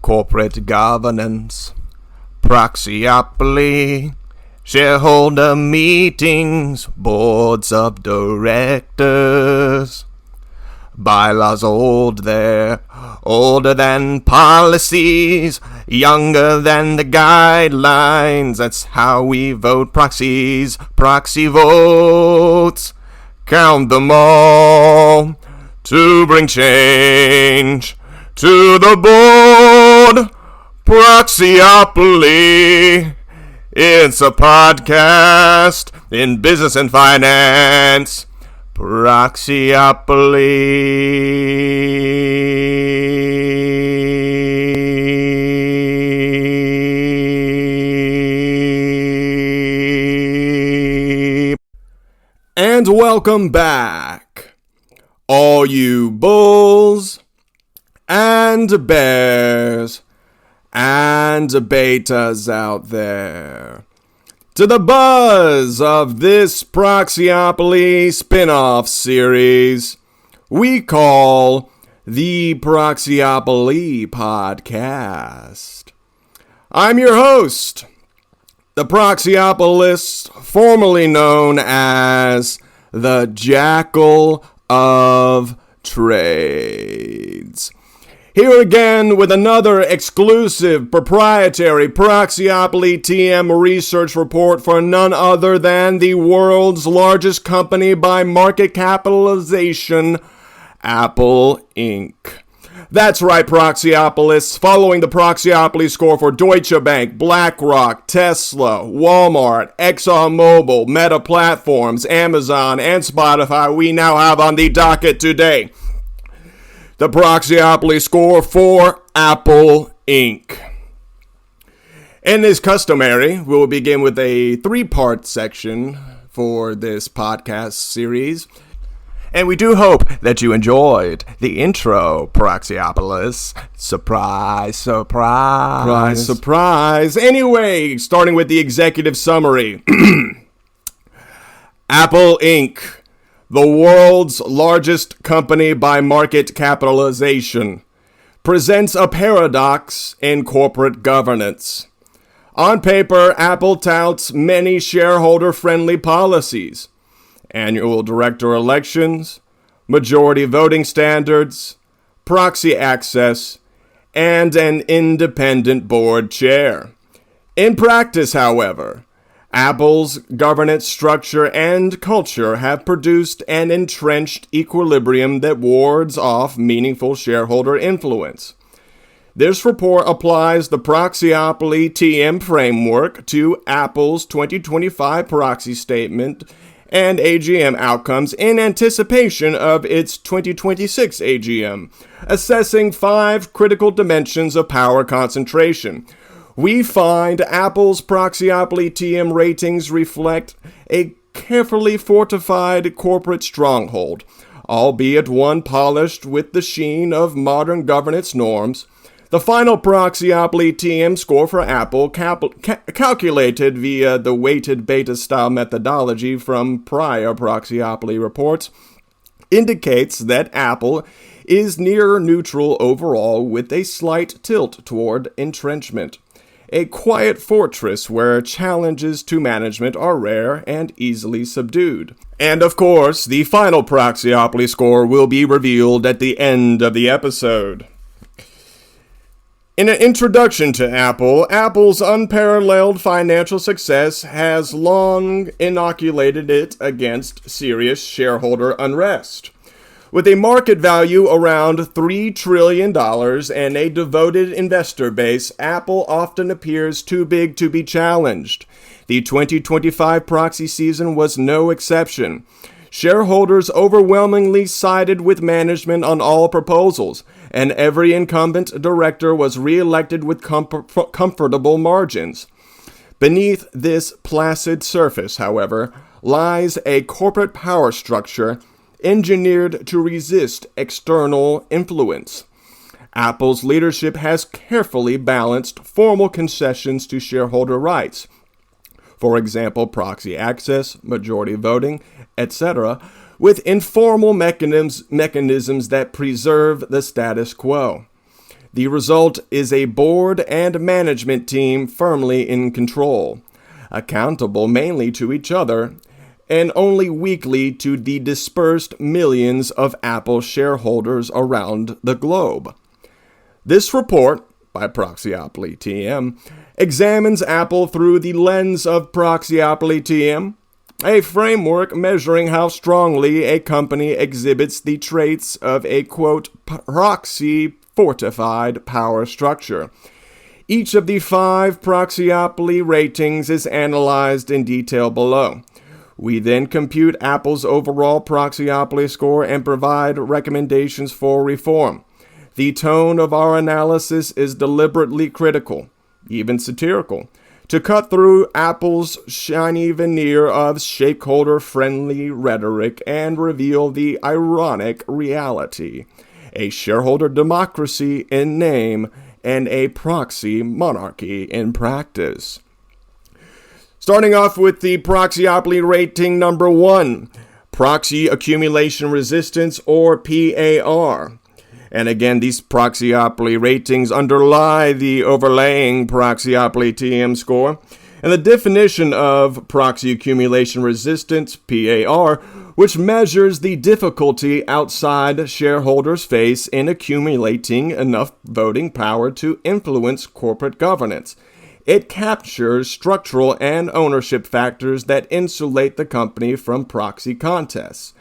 corporate governance, Proxyopoly, shareholder meetings, boards of directors. Bylaws old there, older than policies, younger than the guidelines. That's how we vote proxies, proxy votes. Count them all to bring change to the board. Proxyopoly. It's a podcast in business and finance. Proxyopoly. And welcome back, all you bulls and bears and betas out there, to the buzz of this Proxyopoly spin-off series we call the Proxyopoly Podcast. I'm your host, the Proxyopolist, formerly known as the Jackal of Trades. Here again with another exclusive proprietary Proxyopoly TM research report for none other than the world's largest company by market capitalization, Apple Inc. That's right, Proxyopolists. Following the Proxyopoly score for Deutsche Bank, BlackRock, Tesla, Walmart, ExxonMobil, Meta Platforms, Amazon, and Spotify, we now have on the docket today the Proxyopoly score for Apple Inc. And as customary, we will begin with a three-part section for this podcast series. And we do hope that you enjoyed the intro, Proxyopolis. Surprise, surprise. Surprise, surprise. Anyway, starting with the executive summary. Apple Inc., the world's largest company by market capitalization, presents a paradox in corporate governance. On paper, Apple touts many shareholder-friendly policies: annual director elections, majority voting standards, proxy access, and an independent board chair. In practice, however, Apple's governance structure and culture have produced an entrenched equilibrium that wards off meaningful shareholder influence. This report applies the Proxyopoly TM framework to Apple's 2025 proxy statement and AGM outcomes in anticipation of its 2026 AGM, assessing 5 critical dimensions of power concentration. We find Apple's Proxyopoly TM ratings reflect a carefully fortified corporate stronghold, albeit one polished with the sheen of modern governance norms. The final Proxyopoly TM score for Apple, calculated via the weighted beta-style methodology from prior Proxyopoly reports, indicates that Apple is near neutral overall with a slight tilt toward entrenchment, a quiet fortress where challenges to management are rare and easily subdued. And of course, the final Proxyopoly score will be revealed at the end of the episode. In an introduction to Apple, Apple's unparalleled financial success has long inoculated it against serious shareholder unrest. With a market value around $3 trillion and a devoted investor base, Apple often appears too big to be challenged. The 2025 proxy season was no exception. Shareholders overwhelmingly sided with management on all proposals, and every incumbent director was re-elected with comfortable margins. Beneath this placid surface, however, lies a corporate power structure engineered to resist external influence. Apple's leadership has carefully balanced formal concessions to shareholder rights, for example, proxy access, majority voting, etc., with informal mechanisms that preserve the status quo. The result is a board and management team firmly in control, accountable mainly to each other and only weakly to the dispersed millions of Apple shareholders around the globe. This report, by Proxyopoly TM, examines Apple through the lens of Proxyopoly TM, a framework measuring how strongly a company exhibits the traits of a, quote, proxy-fortified power structure. Each of the 5 Proxyopoly ratings is analyzed in detail below. We then compute Apple's overall Proxyopoly score and provide recommendations for reform. The tone of our analysis is deliberately critical, even satirical, to cut through Apple's shiny veneer of shareholder-friendly rhetoric and reveal the ironic reality: a shareholder democracy in name and a proxy monarchy in practice. Starting off with the Proxyopoly rating number 1, Proxy Accumulation Resistance, or PAR. And again, these Proxyopoly ratings underlie the overlaying Proxyopoly TM score. And the definition of Proxy Accumulation Resistance, PAR, which measures the difficulty outside shareholders face in accumulating enough voting power to influence corporate governance. It captures structural and ownership factors that insulate the company from proxy contests,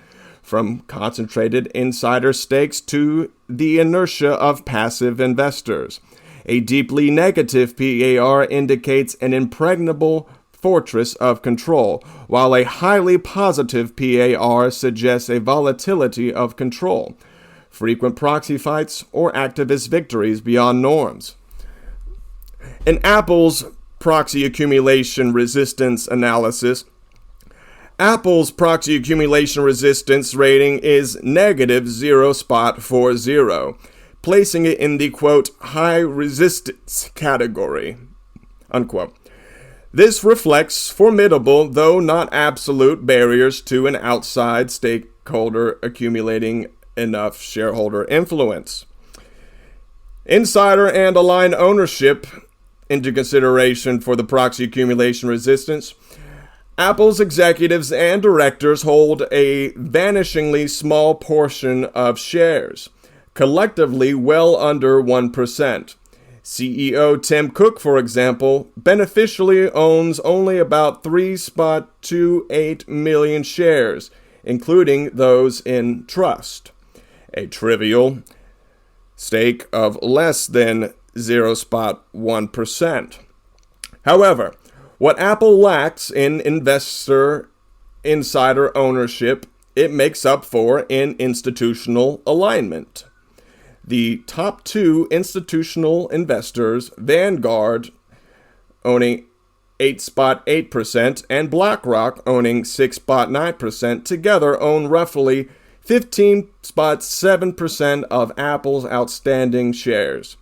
from concentrated insider stakes to the inertia of passive investors. A deeply negative PAR indicates an impregnable fortress of control, while a highly positive PAR suggests a volatility of control, frequent proxy fights, or activist victories beyond norms. In Apple's proxy accumulation resistance analysis, Apple's proxy accumulation resistance rating is negative 0.40, placing it in the, quote, high resistance category, unquote. This reflects formidable, though not absolute, barriers to an outside stakeholder accumulating enough shareholder influence. Insider and aligned ownership into consideration for the proxy accumulation resistance. Apple's executives and directors hold a vanishingly small portion of shares, collectively well under 1%. CEO Tim Cook, for example, beneficially owns only about 3.28 million shares, including those in trust, a trivial stake of less than 0.1%. However, what Apple lacks in investor insider ownership, it makes up for in institutional alignment. The top 2 institutional investors, Vanguard owning 8.8% and BlackRock owning 6.9%, together own roughly 15.7% of Apple's outstanding shares.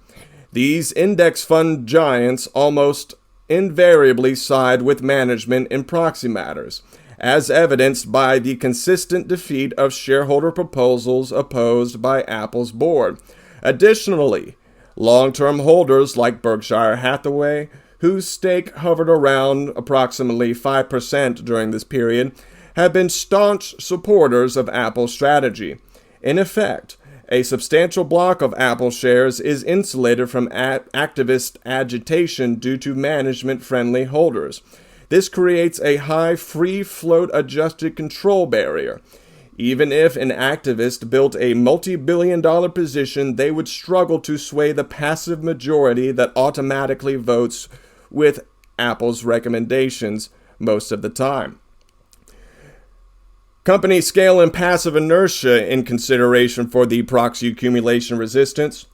These index fund giants almost invariably side with management in proxy matters, as evidenced by the consistent defeat of shareholder proposals opposed by Apple's board. Additionally, long-term holders like Berkshire Hathaway, whose stake hovered around approximately 5% during this period, have been staunch supporters of Apple's strategy. In effect, a substantial block of Apple shares is insulated from activist agitation due to management-friendly holders. This creates a high free float adjusted control barrier. Even if an activist built a multi-billion-dollar position, they would struggle to sway the passive majority that automatically votes with Apple's recommendations most of the time. Company scale and passive inertia in consideration for the proxy accumulation resistance.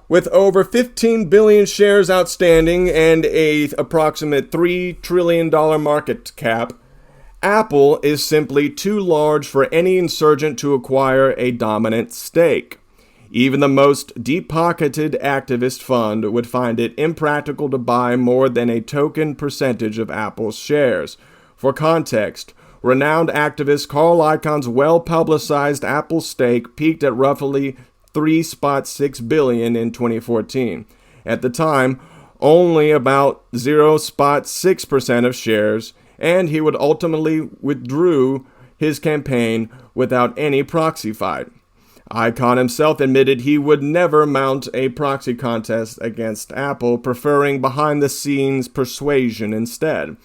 With over 15 billion shares outstanding and an approximate $3 trillion market cap, Apple is simply too large for any insurgent to acquire a dominant stake. Even the most deep-pocketed activist fund would find it impractical to buy more than a token percentage of Apple's shares. For context, renowned activist Carl Icahn's well-publicized Apple stake peaked at roughly $3.6 billion in 2014. At the time, only about 0.6% of shares, and he would ultimately withdrew his campaign without any proxy fight. Icahn himself admitted he would never mount a proxy contest against Apple, preferring behind-the-scenes persuasion instead.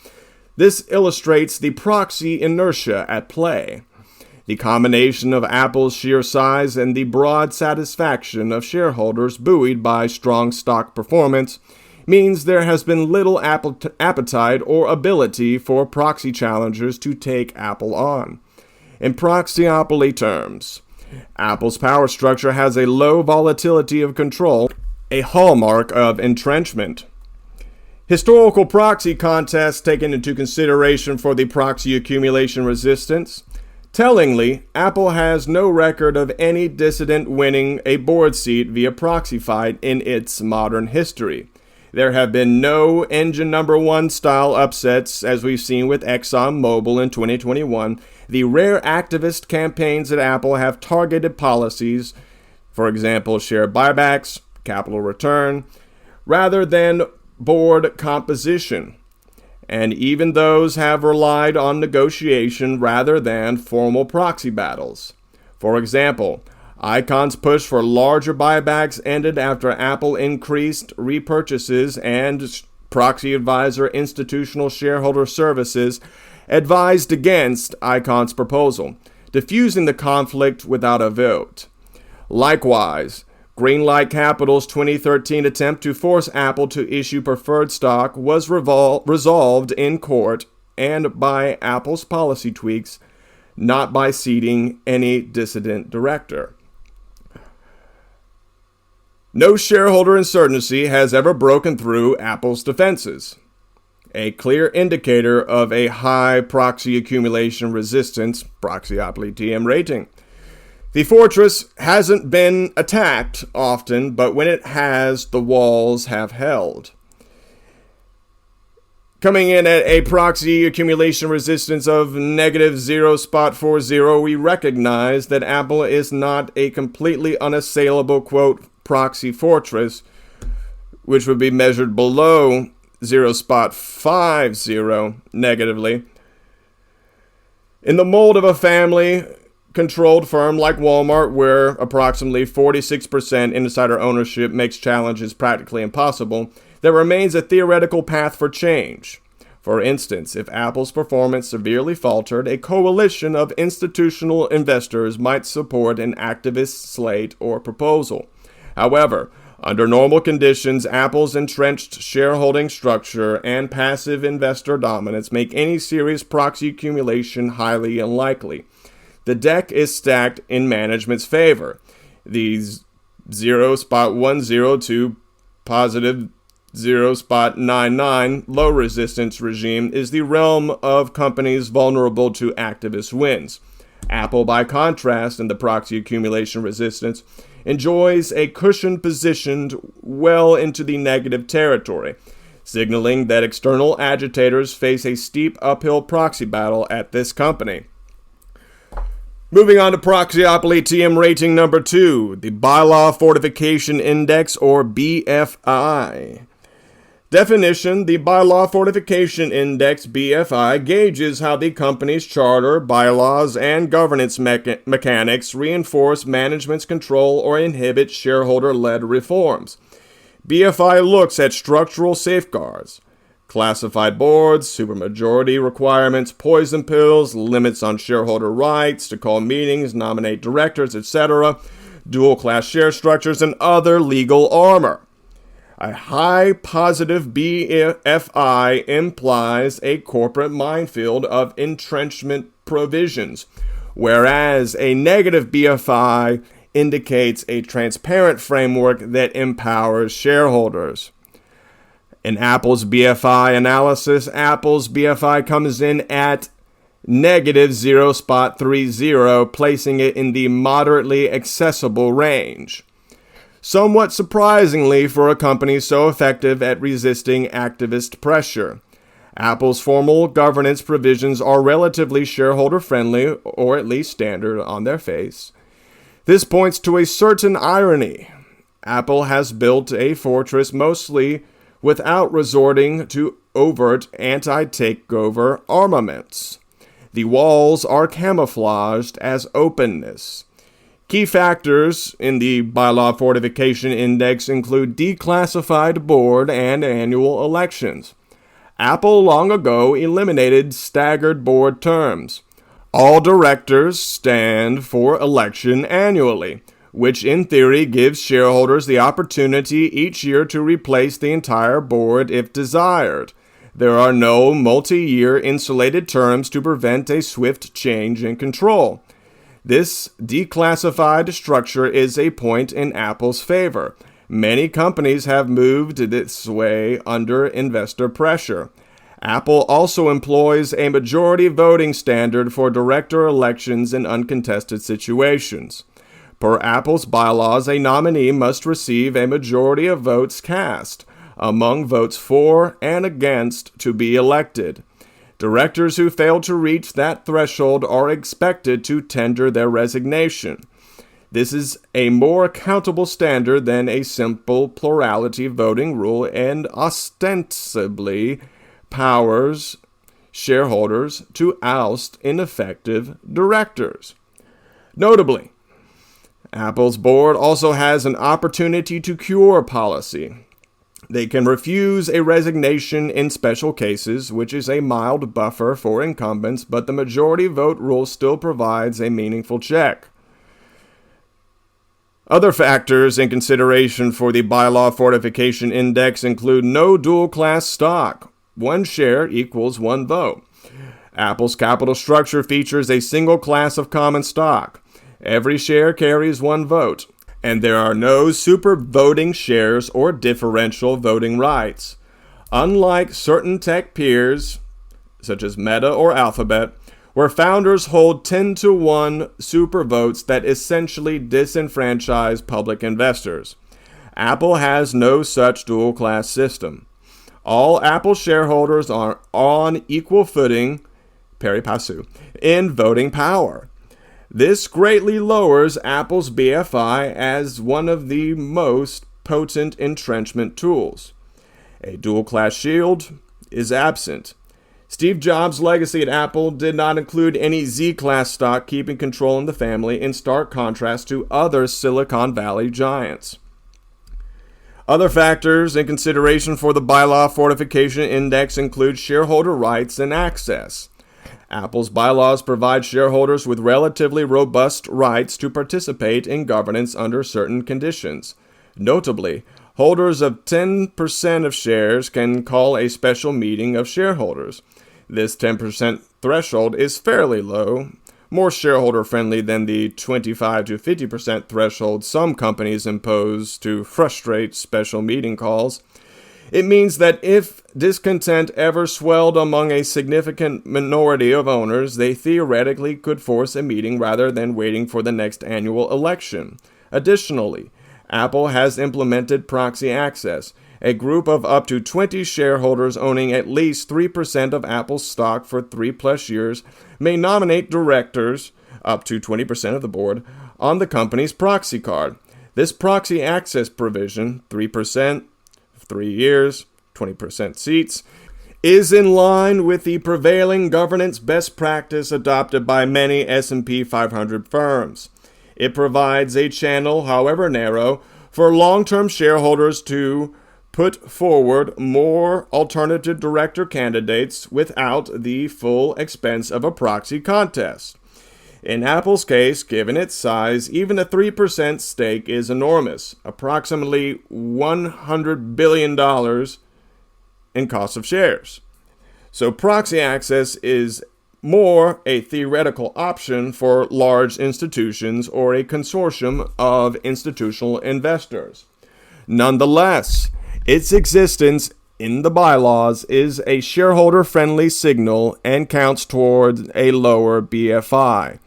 This illustrates the proxy inertia at play. The combination of Apple's sheer size and the broad satisfaction of shareholders buoyed by strong stock performance means there has been little appetite or ability for proxy challengers to take Apple on. In Proxyopoly terms, Apple's power structure has a low volatility of control, a hallmark of entrenchment. Historical proxy contests taken into consideration for the proxy accumulation resistance. Tellingly, Apple has no record of any dissident winning a board seat via proxy fight in its modern history. There have been no engine number one style upsets, as we've seen with ExxonMobil in 2021. The rare activist campaigns at Apple have targeted policies, for example, share buybacks, capital return, rather than board composition. And even those have relied on negotiation rather than formal proxy battles. For example, Icahn's push for larger buybacks ended after Apple increased repurchases and proxy advisor Institutional Shareholder Services advised against Icahn's proposal, diffusing the conflict without a vote. Likewise, Greenlight Capital's 2013 attempt to force Apple to issue preferred stock was resolved in court and by Apple's policy tweaks, not by seating any dissident director. No shareholder insurgency has ever broken through Apple's defenses, a clear indicator of a high proxy accumulation resistance, Proxyopoly TM rating. The fortress hasn't been attacked often, but when it has, the walls have held. Coming in at a proxy accumulation resistance of negative 0.40, we recognize that Apple is not a completely unassailable, quote, proxy fortress, which would be measured below 0.50 negatively. In the mold of a family-controlled firm like Walmart, where approximately 46% insider ownership makes challenges practically impossible, there remains a theoretical path for change. For instance, if Apple's performance severely faltered, a coalition of institutional investors might support an activist slate or proposal. However, under normal conditions, Apple's entrenched shareholding structure and passive investor dominance make any serious proxy accumulation highly unlikely. The deck is stacked in management's favor. The 0.10 to positive 0.99 low resistance regime is the realm of companies vulnerable to activist wins. Apple, by contrast, in the proxy accumulation resistance, enjoys a cushioned position well into the negative territory, signaling that external agitators face a steep uphill proxy battle at this company. Moving on to Proxyopoly TM rating number 2, the Bylaw Fortification Index, or BFI. Definition: the Bylaw Fortification Index, BFI, gauges how the company's charter, bylaws, and governance mechanics reinforce management's control or inhibit shareholder-led reforms. BFI looks at structural safeguards, classified boards, supermajority requirements, poison pills, limits on shareholder rights to call meetings, nominate directors, etc., dual-class share structures, and other legal armor. A high positive BFI implies a corporate minefield of entrenchment provisions, whereas a negative BFI indicates a transparent framework that empowers shareholders. In Apple's BFI analysis, Apple's BFI comes in at negative 0.30, placing it in the moderately accessible range. Somewhat surprisingly for a company so effective at resisting activist pressure. Apple's formal governance provisions are relatively shareholder-friendly, or at least standard on their face. This points to a certain irony. Apple has built a fortress mostly without resorting to overt anti-takeover armaments. The walls are camouflaged as openness. Key factors in the Bylaw Fortification Index include declassified board and annual elections. Apple long ago eliminated staggered board terms. All directors stand for election annually, which in theory gives shareholders the opportunity each year to replace the entire board if desired. There are no multi-year insulated terms to prevent a swift change in control. This declassified structure is a point in Apple's favor. Many companies have moved this way under investor pressure. Apple also employs a majority voting standard for director elections in uncontested situations. Per Apple's bylaws, a nominee must receive a majority of votes cast among votes for and against to be elected. Directors who fail to reach that threshold are expected to tender their resignation. This is a more accountable standard than a simple plurality voting rule and ostensibly powers shareholders to oust ineffective directors. Notably, Apple's board also has an opportunity to cure policy. They can refuse a resignation in special cases, which is a mild buffer for incumbents, but the majority vote rule still provides a meaningful check. Other factors in consideration for the Bylaw Fortification Index include no dual-class stock. One share equals one vote. Apple's capital structure features a single class of common stock. Every share carries one vote. And there are no super voting shares or differential voting rights. Unlike certain tech peers, such as Meta or Alphabet, where founders hold 10-to-1 super votes that essentially disenfranchise public investors, Apple has no such dual-class system. All Apple shareholders are on equal footing, pari passu, in voting power. This greatly lowers Apple's BFI as one of the most potent entrenchment tools. A dual-class shield is absent. Steve Jobs' legacy at Apple did not include any Z-class stock keeping control in the family, in stark contrast to other Silicon Valley giants. Other factors in consideration for the Bylaw Fortification Index include shareholder rights and access. Apple's bylaws provide shareholders with relatively robust rights to participate in governance under certain conditions. Notably, holders of 10% of shares can call a special meeting of shareholders. This 10% threshold is fairly low, more shareholder-friendly than the 25 to 50% threshold some companies impose to frustrate special meeting calls. It means that if discontent ever swelled among a significant minority of owners, they theoretically could force a meeting rather than waiting for the next annual election. Additionally, Apple has implemented Proxy access. A group of up to 20 shareholders owning at least 3% of Apple's stock for 3+ years may nominate directors, up to 20% of the board, on the company's proxy card. This proxy access provision, 3%, 3 years, 20% seats, is in line with the prevailing governance best practice adopted by many S&P 500 firms. It provides a channel, however narrow, for long-term shareholders to put forward more alternative director candidates without the full expense of a proxy contest. In Apple's case, given its size, even a 3% stake is enormous, approximately $100 billion in cost of shares. So proxy access is more a theoretical option for large institutions or a consortium of institutional investors. Nonetheless, its existence in the bylaws is a shareholder-friendly signal and counts toward a lower BFI.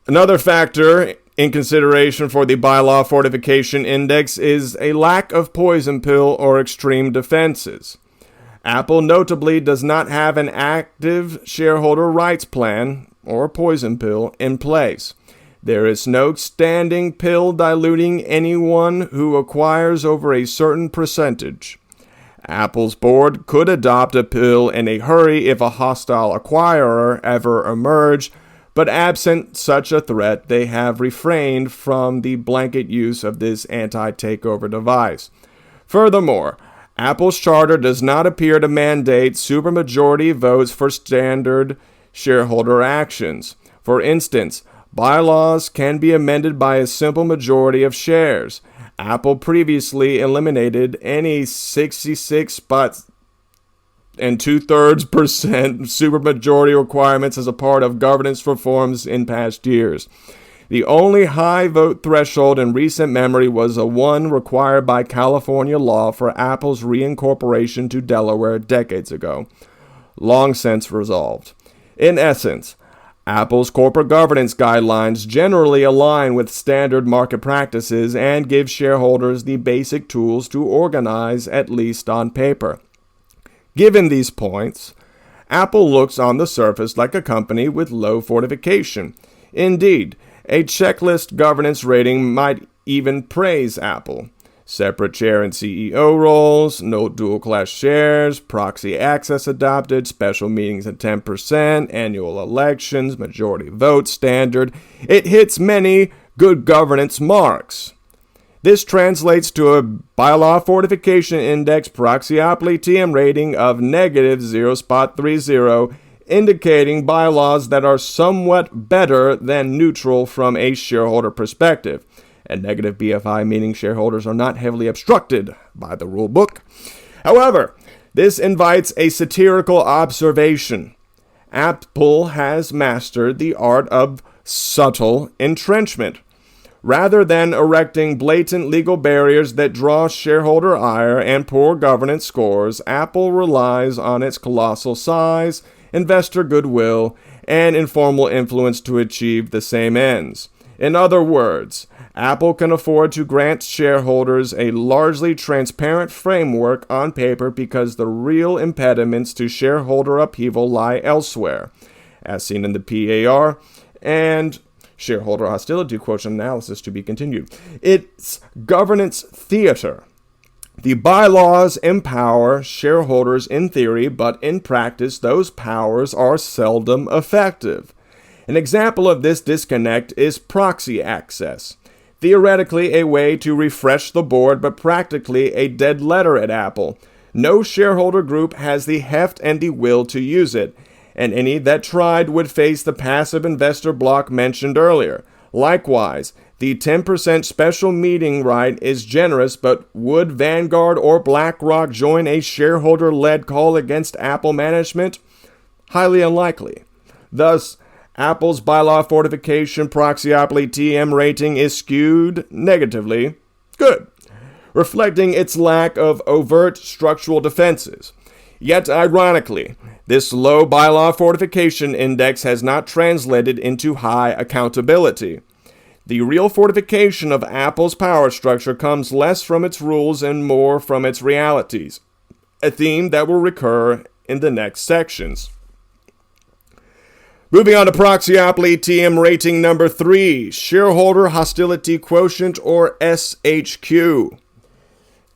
Another factor in consideration for the Bylaw Fortification Index is a lack of poison pill or extreme defenses. Apple notably does not have an active shareholder rights plan or poison pill in place. There is no standing pill diluting anyone who acquires over a certain percentage. Apple's board could adopt a pill in a hurry if a hostile acquirer ever emerged, but absent such a threat, they have refrained from the blanket use of this anti-takeover device. Furthermore, Apple's charter does not appear to mandate supermajority votes for standard shareholder actions. For instance, bylaws can be amended by a simple majority of shares. Apple previously eliminated any 66 and 2/3% supermajority requirements as a part of governance reforms in past years. The only high vote threshold in recent memory was a one required by California law for Apple's reincorporation to Delaware decades ago, long since resolved. In essence, Apple's corporate governance guidelines generally align with standard market practices and give shareholders the basic tools to organize, at least on paper. Given these points, Apple looks on the surface like a company with low fortification. Indeed, a checklist governance rating might even praise Apple. Separate chair and CEO roles, no dual-class shares, proxy access adopted, special meetings at 10%, annual elections, majority vote standard. It hits many good governance marks. This translates to a Bylaw Fortification Index Proxyopoly TM rating of negative 0.30, indicating bylaws that are somewhat better than neutral from a shareholder perspective. And negative BFI meaning shareholders are not heavily obstructed by the rule book. However, this invites a satirical observation. Apple has mastered the art of subtle entrenchment. Rather than erecting blatant legal barriers that draw shareholder ire and poor governance scores, Apple relies on its colossal size, investor goodwill, and informal influence to achieve the same ends. In other words, Apple can afford to grant shareholders a largely transparent framework on paper because the real impediments to shareholder upheaval lie elsewhere, as seen in the PAR and shareholder hostility quotient analysis to be continued. It's governance theater. The bylaws empower shareholders in theory, but in practice, those powers are seldom effective. An example of this disconnect is proxy access. Theoretically, a way to refresh the board, but practically a dead letter at Apple. No shareholder group has the heft and the will to use it, and any that tried would face the passive investor block mentioned earlier. Likewise, the 10% special meeting right is generous, but would Vanguard or BlackRock join a shareholder-led call against Apple management? Highly unlikely. Thus, Apple's Bylaw Fortification Proxyopoly TM rating is skewed negatively. Good, reflecting its lack of overt structural defenses. Yet, ironically, this low Bylaw Fortification Index has not translated into high accountability. The real fortification of Apple's power structure comes less from its rules and more from its realities, a theme that will recur in the next sections. Moving on to Proxyopoly TM rating number 3, Shareholder Hostility Quotient, or SHQ.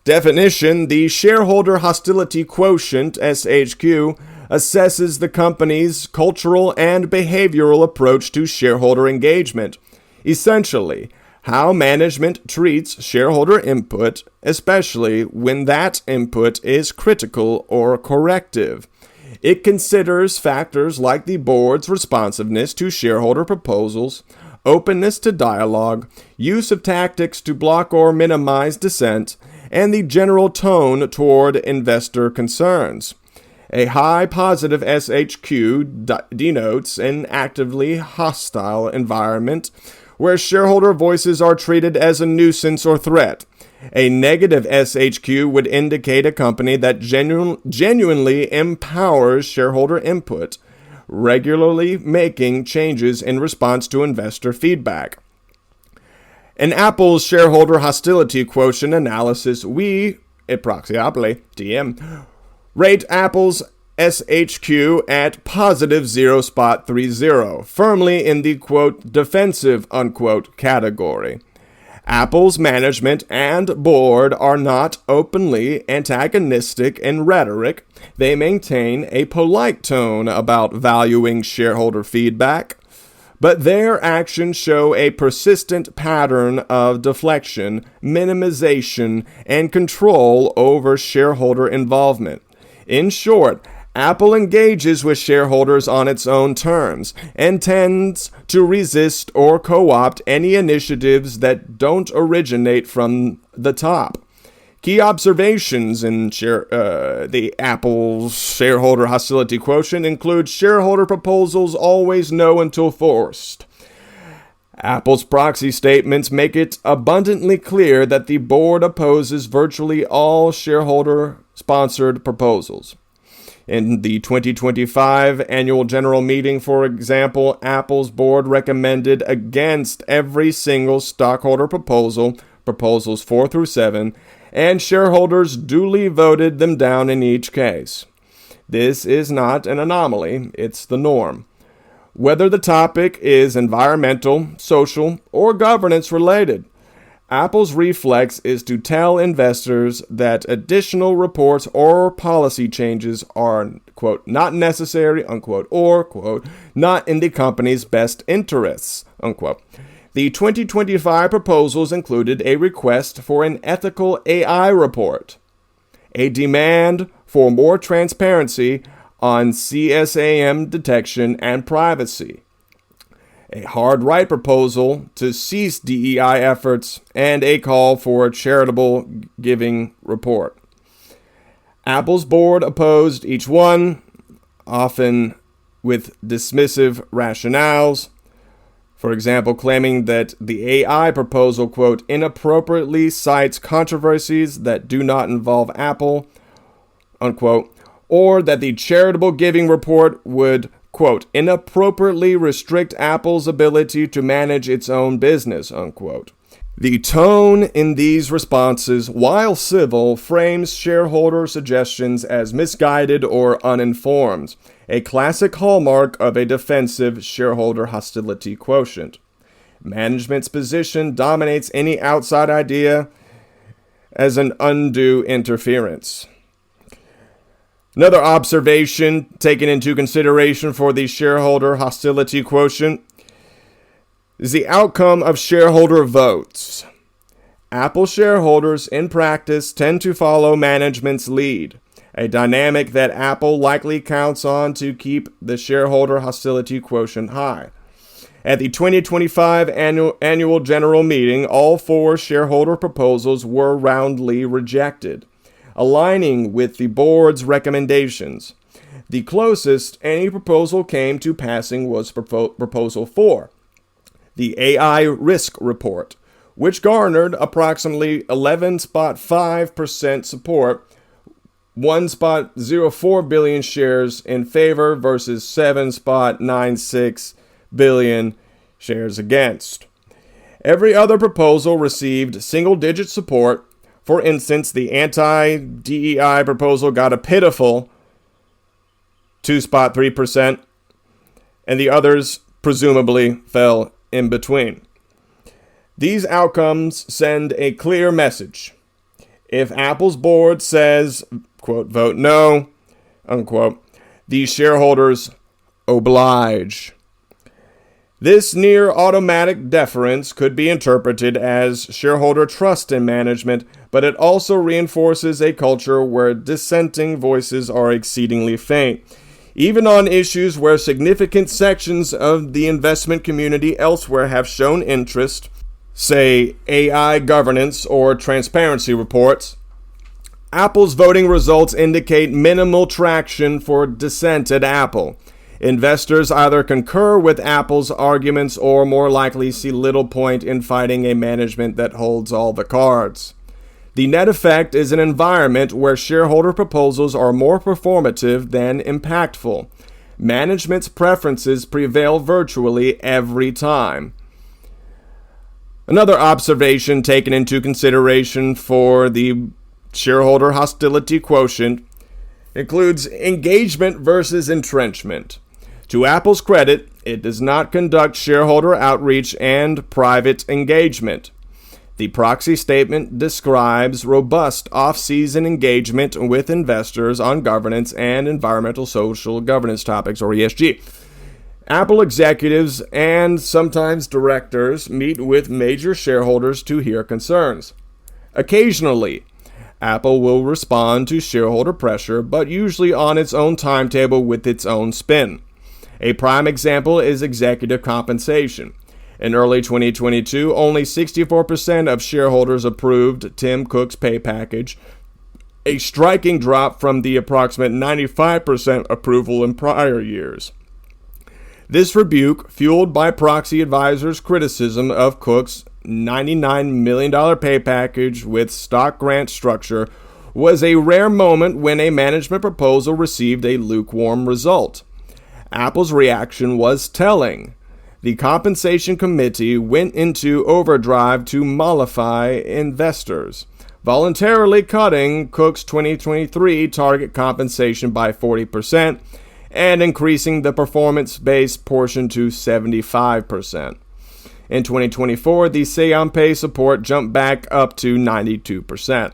Definition: the Shareholder Hostility Quotient, SHQ, assesses the company's cultural and behavioral approach to shareholder engagement. Essentially, how management treats shareholder input, especially when that input is critical or corrective. It considers factors like the board's responsiveness to shareholder proposals, openness to dialogue, use of tactics to block or minimize dissent, and the general tone toward investor concerns. A high positive SHQ denotes an actively hostile environment where shareholder voices are treated as a nuisance or threat. A negative SHQ would indicate a company that genuinely empowers shareholder input, regularly making changes in response to investor feedback. In Apple's shareholder hostility quotient analysis, we, at Proxyopoly TM, rate Apple's SHQ at positive 0.30, firmly in the, quote, defensive, unquote, category. Apple's management and board are not openly antagonistic in rhetoric. They maintain a polite tone about valuing shareholder feedback, but their actions show a persistent pattern of deflection, minimization, and control over shareholder involvement. In short, Apple engages with shareholders on its own terms and tends to resist or co-opt any initiatives that don't originate from the top. Key observations in the Apple's shareholder hostility quotient include shareholder proposals always no until forced. Apple's proxy statements make it abundantly clear that the board opposes virtually all shareholder-sponsored proposals. In the 2025 annual general meeting, for example, Apple's board recommended against every single stockholder proposal, proposals 4 through 7, and shareholders duly voted them down in each case. This is not an anomaly, it's the norm. Whether the topic is environmental, social, or governance related, Apple's reflex is to tell investors that additional reports or policy changes are, quote, not necessary, unquote, or, quote, not in the company's best interests, unquote. The 2025 proposals included a request for an ethical AI report, a demand for more transparency on CSAM detection and privacy, a hard right proposal to cease DEI efforts, and a call for a charitable giving report. Apple's board opposed each one, often with dismissive rationales. For example, claiming that the AI proposal, quote, inappropriately cites controversies that do not involve Apple, unquote, or that the charitable giving report would, quote, inappropriately restrict Apple's ability to manage its own business, unquote. The tone in these responses, while civil, frames shareholder suggestions as misguided or uninformed, a classic hallmark of a defensive shareholder hostility quotient. Management's position dominates any outside idea as an undue interference. Another observation taken into consideration for the shareholder hostility quotient is the outcome of shareholder votes. Apple shareholders, in practice, tend to follow management's lead, a dynamic that Apple likely counts on to keep the shareholder hostility quotient high. At the 2025 annual general meeting, all 4 shareholder proposals were roundly rejected, aligning with the board's recommendations. The closest any proposal came to passing was Proposal 4, the AI Risk Report, which garnered approximately 11.5% support, 1.04 billion shares in favor versus 7.96 billion shares against. Every other proposal received single-digit support. For instance, the anti-DEI proposal got a pitiful 2.3%, and the others presumably fell in between. These outcomes send a clear message. If Apple's board says, quote, vote no, unquote, the shareholders oblige. This near automatic deference could be interpreted as shareholder trust in management, but it also reinforces a culture where dissenting voices are exceedingly faint, even on issues where significant sections of the investment community elsewhere have shown interest, say AI governance or transparency reports. Apple's voting results indicate minimal traction for dissent at Apple. Investors either concur with Apple's arguments or more likely see little point in fighting a management that holds all the cards. The net effect is an environment where shareholder proposals are more performative than impactful. Management's preferences prevail virtually every time. Another observation taken into consideration for the shareholder hostility quotient includes engagement versus entrenchment. To Apple's credit, it does not conduct shareholder outreach and private engagement. The proxy statement describes robust off-season engagement with investors on governance and environmental social governance topics, or ESG. Apple executives and sometimes directors meet with major shareholders to hear concerns. Occasionally, Apple will respond to shareholder pressure, but usually on its own timetable with its own spin. A prime example is executive compensation. In early 2022, only 64% of shareholders approved Tim Cook's pay package, a striking drop from the approximate 95% approval in prior years. This rebuke, fueled by proxy advisors' criticism of Cook's $99 million pay package with stock grant structure, was a rare moment when a management proposal received a lukewarm result. Apple's reaction was telling. The compensation committee went into overdrive to mollify investors, voluntarily cutting Cook's 2023 target compensation by 40% and increasing the performance-based portion to 75%. In 2024, the say-on-pay support jumped back up to 92%.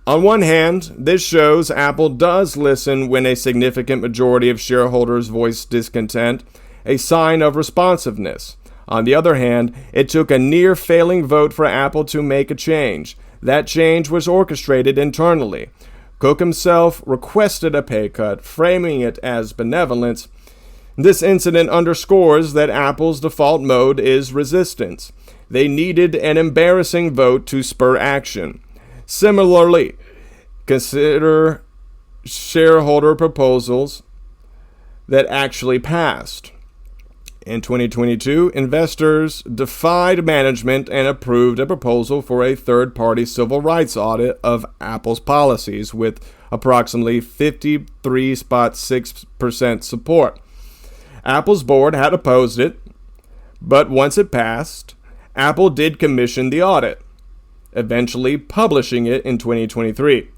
On one hand, this shows Apple does listen when a significant majority of shareholders voice discontent, a sign of responsiveness. On the other hand, it took a near-failing vote for Apple to make a change. That change was orchestrated internally. Cook himself requested a pay cut, framing it as benevolence. This incident underscores that Apple's default mode is resistance. They needed an embarrassing vote to spur action. Similarly, consider shareholder proposals that actually passed. In 2022, investors defied management and approved a proposal for a third-party civil rights audit of Apple's policies with approximately 53.6% support. Apple's board had opposed it, but once it passed, Apple did commission the audit, eventually publishing it in 2023.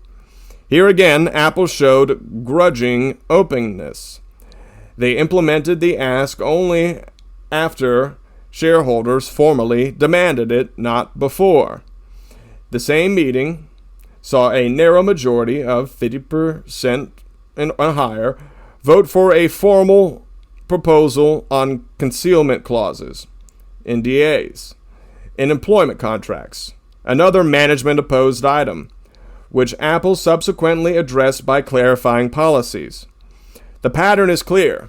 Here again, Apple showed grudging openness. They implemented the ask only after shareholders formally demanded it, not before. The same meeting saw a narrow majority of 50% and higher vote for a formal proposal on concealment clauses, NDAs, in employment contracts, another management-opposed item, which Apple subsequently addressed by clarifying policies. The pattern is clear.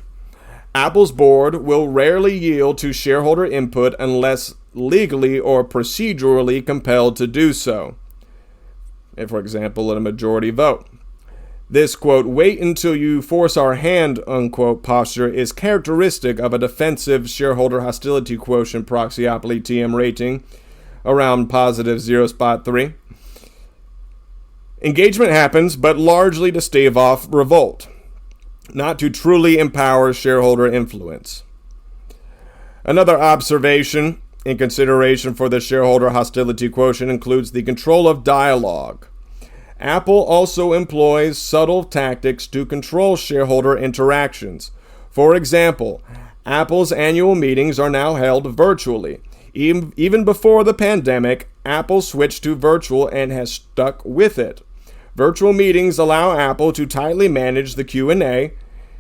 Apple's board will rarely yield to shareholder input unless legally or procedurally compelled to do so. For example, in a majority vote. This, quote, wait until you force our hand, unquote, posture is characteristic of a defensive shareholder hostility quotient Proxyopoly TM rating around positive 0.3. Engagement happens, but largely to stave off revolt, not to truly empower shareholder influence. Another observation in consideration for the shareholder hostility quotient includes the control of dialogue. Apple also employs subtle tactics to control shareholder interactions. For example, Apple's annual meetings are now held virtually. Even before the pandemic, Apple switched to virtual and has stuck with it. Virtual meetings allow Apple to tightly manage the Q&A,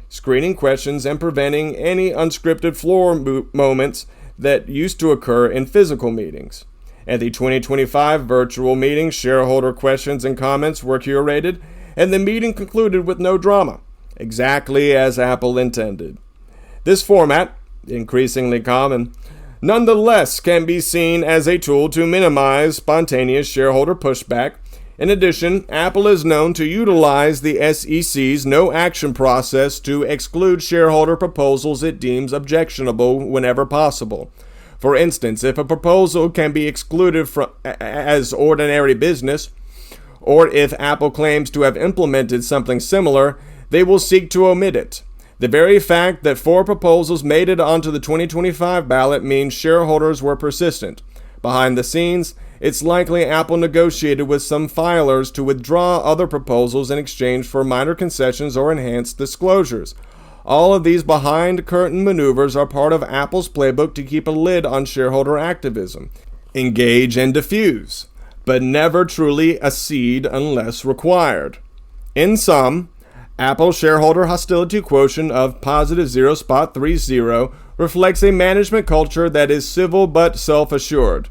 screening questions and preventing any unscripted floor moments that used to occur in physical meetings. At the 2025 virtual meeting, shareholder questions and comments were curated, and the meeting concluded with no drama, exactly as Apple intended. This format, increasingly common, nonetheless can be seen as a tool to minimize spontaneous shareholder pushback. In addition, Apple is known to utilize the SEC's no-action process to exclude shareholder proposals it deems objectionable whenever possible. For instance, if a proposal can be excluded as ordinary business, or if Apple claims to have implemented something similar, they will seek to omit it. The very fact that 4 proposals made it onto the 2025 ballot means shareholders were persistent. Behind the scenes, it's likely Apple negotiated with some filers to withdraw other proposals in exchange for minor concessions or enhanced disclosures. All of these behind-curtain maneuvers are part of Apple's playbook to keep a lid on shareholder activism. Engage and diffuse, but never truly accede unless required. In sum, Apple's shareholder hostility quotient of positive 0.30 reflects a management culture that is civil but self-assured,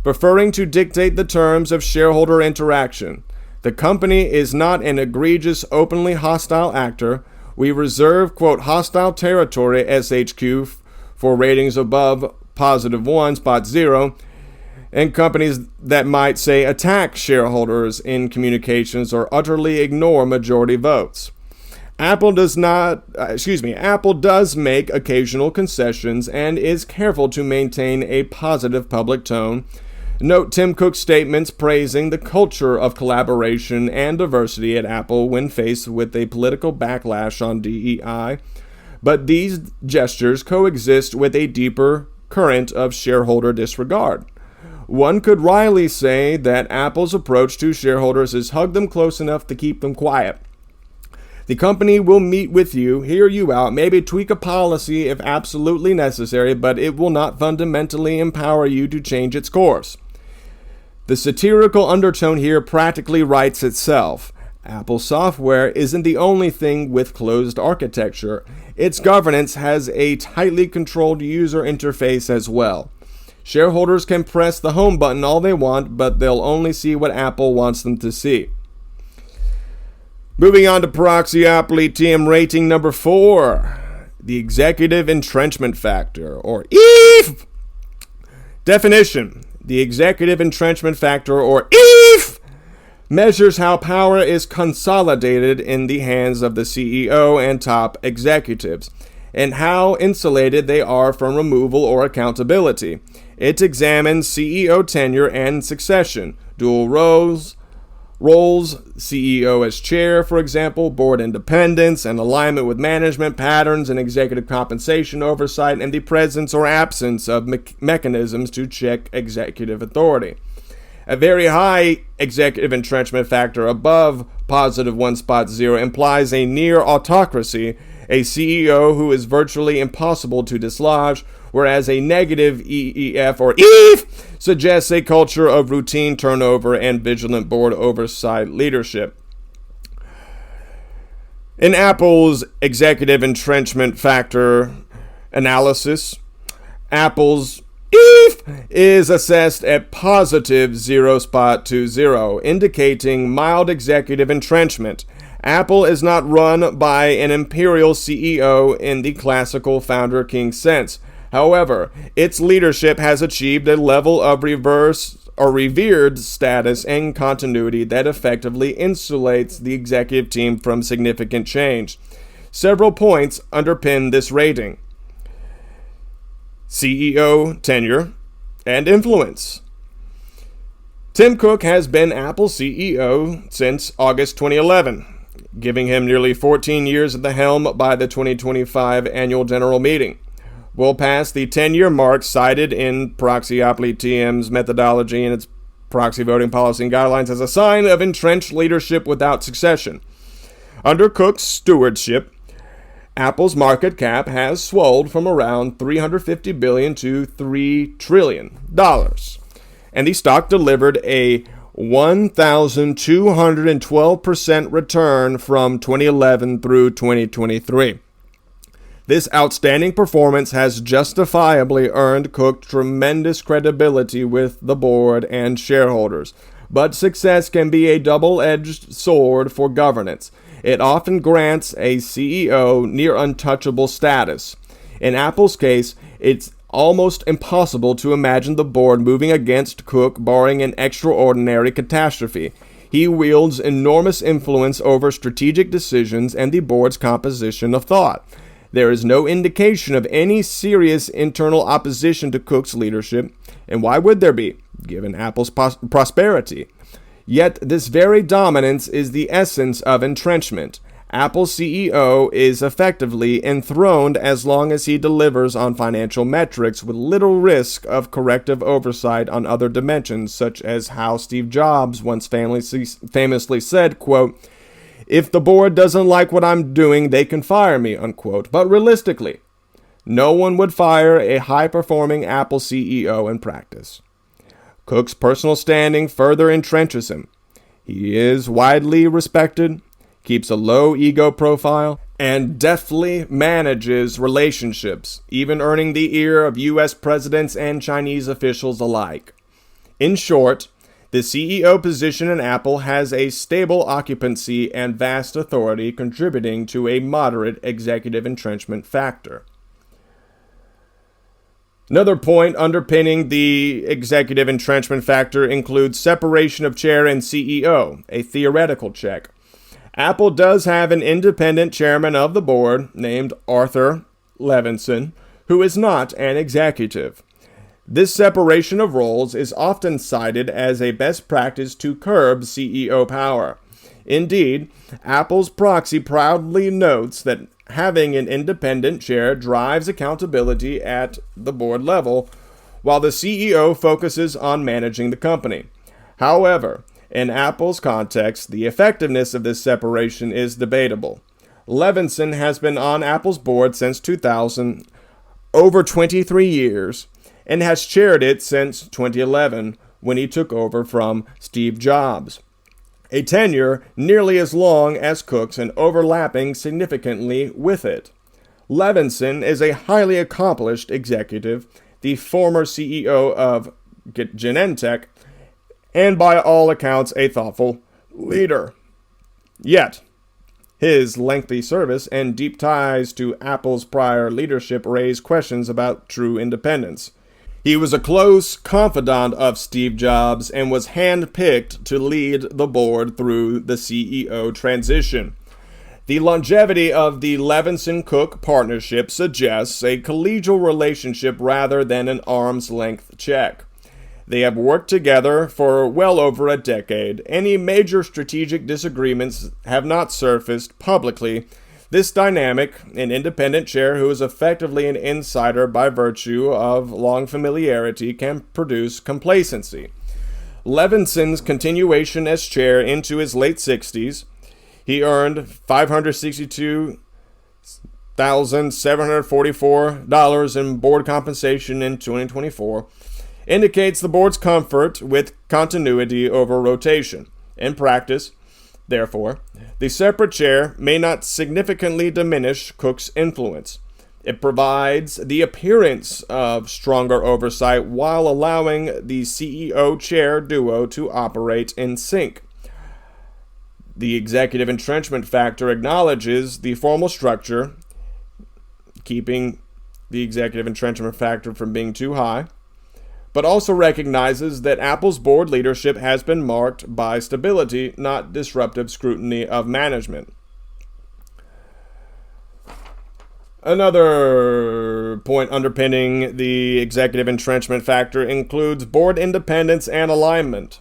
preferring to dictate the terms of shareholder interaction. The company is not an egregious, openly hostile actor. We reserve, quote, hostile territory SHQ for ratings above positive 1.0, and companies that might, say, attack shareholders in communications or utterly ignore majority votes. Apple does make occasional concessions and is careful to maintain a positive public tone. Note Tim Cook's statements praising the culture of collaboration and diversity at Apple when faced with a political backlash on DEI. But these gestures coexist with a deeper current of shareholder disregard. One could wryly say that Apple's approach to shareholders is hug them close enough to keep them quiet. The company will meet with you, hear you out, maybe tweak a policy if absolutely necessary, but it will not fundamentally empower you to change its course. The satirical undertone here practically writes itself. Apple software isn't the only thing with closed architecture. Its governance has a tightly controlled user interface as well. Shareholders can press the home button all they want, but they'll only see what Apple wants them to see. Moving on to Proxyopoly TM rating number 4, the executive entrenchment factor, or EEF. Definition: the executive entrenchment factor, or EEF, measures how power is consolidated in the hands of the CEO and top executives, and how insulated they are from removal or accountability. It examines CEO tenure and succession, dual roles, CEO as chair, for example, board independence and alignment with management patterns and executive compensation oversight, and the presence or absence of mechanisms to check executive authority. A very high executive entrenchment factor above positive 1.0 implies a near autocracy, a CEO who is virtually impossible to dislodge, whereas a negative EEF or EEF suggests a culture of routine turnover and vigilant board oversight leadership. In Apple's executive entrenchment factor analysis, Apple's EEF is assessed at positive 0.20, indicating mild executive entrenchment. Apple is not run by an imperial CEO in the classical founder-king sense. However, its leadership has achieved a level of revered status and continuity that effectively insulates the executive team from significant change. Several points underpin this rating: CEO tenure and influence. Tim Cook has been Apple CEO since August 2011, giving him nearly 14 years at the helm by the 2025 annual general meeting. We'll pass the 10-year mark cited in Proxyopoly TM's methodology and its proxy voting policy and guidelines as a sign of entrenched leadership without succession. Under Cook's stewardship, Apple's market cap has swelled from around $350 billion to $3 trillion, and the stock delivered a 1,212% return from 2011 through 2023. This outstanding performance has justifiably earned Cook tremendous credibility with the board and shareholders. But success can be a double-edged sword for governance. It often grants a CEO near untouchable status. In Apple's case, it's almost impossible to imagine the board moving against Cook barring an extraordinary catastrophe. He wields enormous influence over strategic decisions and the board's composition of thought. There is no indication of any serious internal opposition to Cook's leadership, and why would there be, given Apple's prosperity? Yet this very dominance is the essence of entrenchment. Apple's CEO is effectively enthroned as long as he delivers on financial metrics with little risk of corrective oversight on other dimensions, such as how Steve Jobs once famously said, quote, "If the board doesn't like what I'm doing, they can fire me," unquote. But realistically, no one would fire a high-performing Apple CEO in practice. Cook's personal standing further entrenches him. He is widely respected, keeps a low ego profile, and deftly manages relationships, even earning the ear of U.S. presidents and Chinese officials alike. In short, the CEO position in Apple has a stable occupancy and vast authority, contributing to a moderate executive entrenchment factor. Another point underpinning the executive entrenchment factor includes separation of chair and CEO, a theoretical check. Apple does have an independent chairman of the board named Arthur Levinson, who is not an executive. This separation of roles is often cited as a best practice to curb CEO power. Indeed, Apple's Proxy proudly notes that having an independent chair drives accountability at the board level, while the CEO focuses on managing the company. However, in Apple's context, the effectiveness of this separation is debatable. Levinson has been on Apple's board since 2000, over 23 years, and has chaired it since 2011, when he took over from Steve Jobs. A tenure nearly as long as Cook's and overlapping significantly with it. Levinson is a highly accomplished executive, the former CEO of Genentech, and by all accounts a thoughtful leader. Yet, his lengthy service and deep ties to Apple's prior leadership raise questions about true independence. He was a close confidant of Steve Jobs and was handpicked to lead the board through the CEO transition. The longevity of the Levinson-Cook partnership suggests a collegial relationship rather than an arm's-length check. They have worked together for well over a decade. Any major strategic disagreements have not surfaced publicly. This dynamic, an independent chair who is effectively an insider by virtue of long familiarity, can produce complacency. Levinson's continuation as chair into his late 60s, he earned $562,744 in board compensation in 2024, indicates the board's comfort with continuity over rotation. In practice, therefore, the separate chair may not significantly diminish Cook's influence. It provides the appearance of stronger oversight while allowing the CEO-chair duo to operate in sync. The executive entrenchment factor acknowledges the formal structure, keeping the executive entrenchment factor from being too high, but also recognizes that Apple's board leadership has been marked by stability, not disruptive scrutiny of management. Another point underpinning the executive entrenchment factor includes board independence and alignment.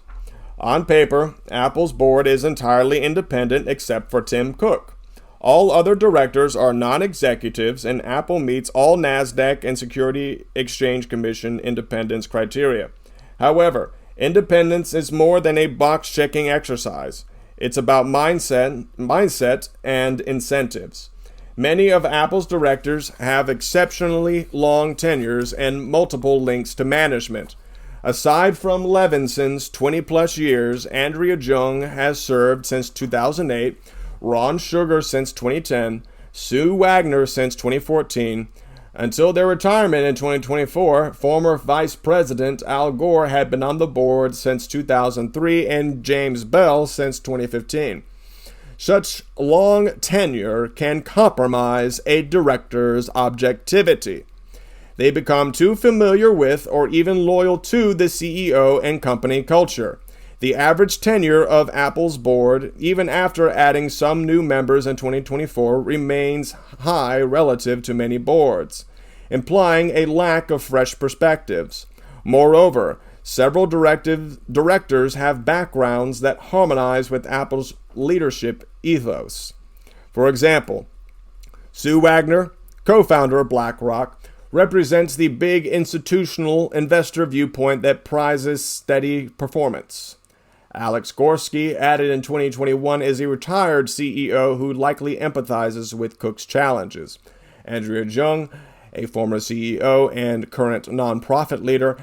On paper, Apple's board is entirely independent except for Tim Cook. All other directors are non-executives, and Apple meets all NASDAQ and Security Exchange Commission independence criteria. However, independence is more than a box-checking exercise. It's about mindset and incentives. Many of Apple's directors have exceptionally long tenures and multiple links to management. Aside from Levinson's 20-plus years, Andrea Jung has served since 2008, Ron Sugar since 2010, Sue Wagner since 2014. Until their retirement in 2024, former Vice President Al Gore had been on the board since 2003 and James Bell since 2015. Such long tenure can compromise a director's objectivity. They become too familiar with or even loyal to the CEO and company culture. The average tenure of Apple's board, even after adding some new members in 2024, remains high relative to many boards, implying a lack of fresh perspectives. Moreover, several directors have backgrounds that harmonize with Apple's leadership ethos. For example, Sue Wagner, co-founder of BlackRock, represents the big institutional investor viewpoint that prizes steady performance. Alex Gorsky, added in 2021, is a retired CEO who likely empathizes with Cook's challenges. Andrea Jung, a former CEO and current nonprofit leader,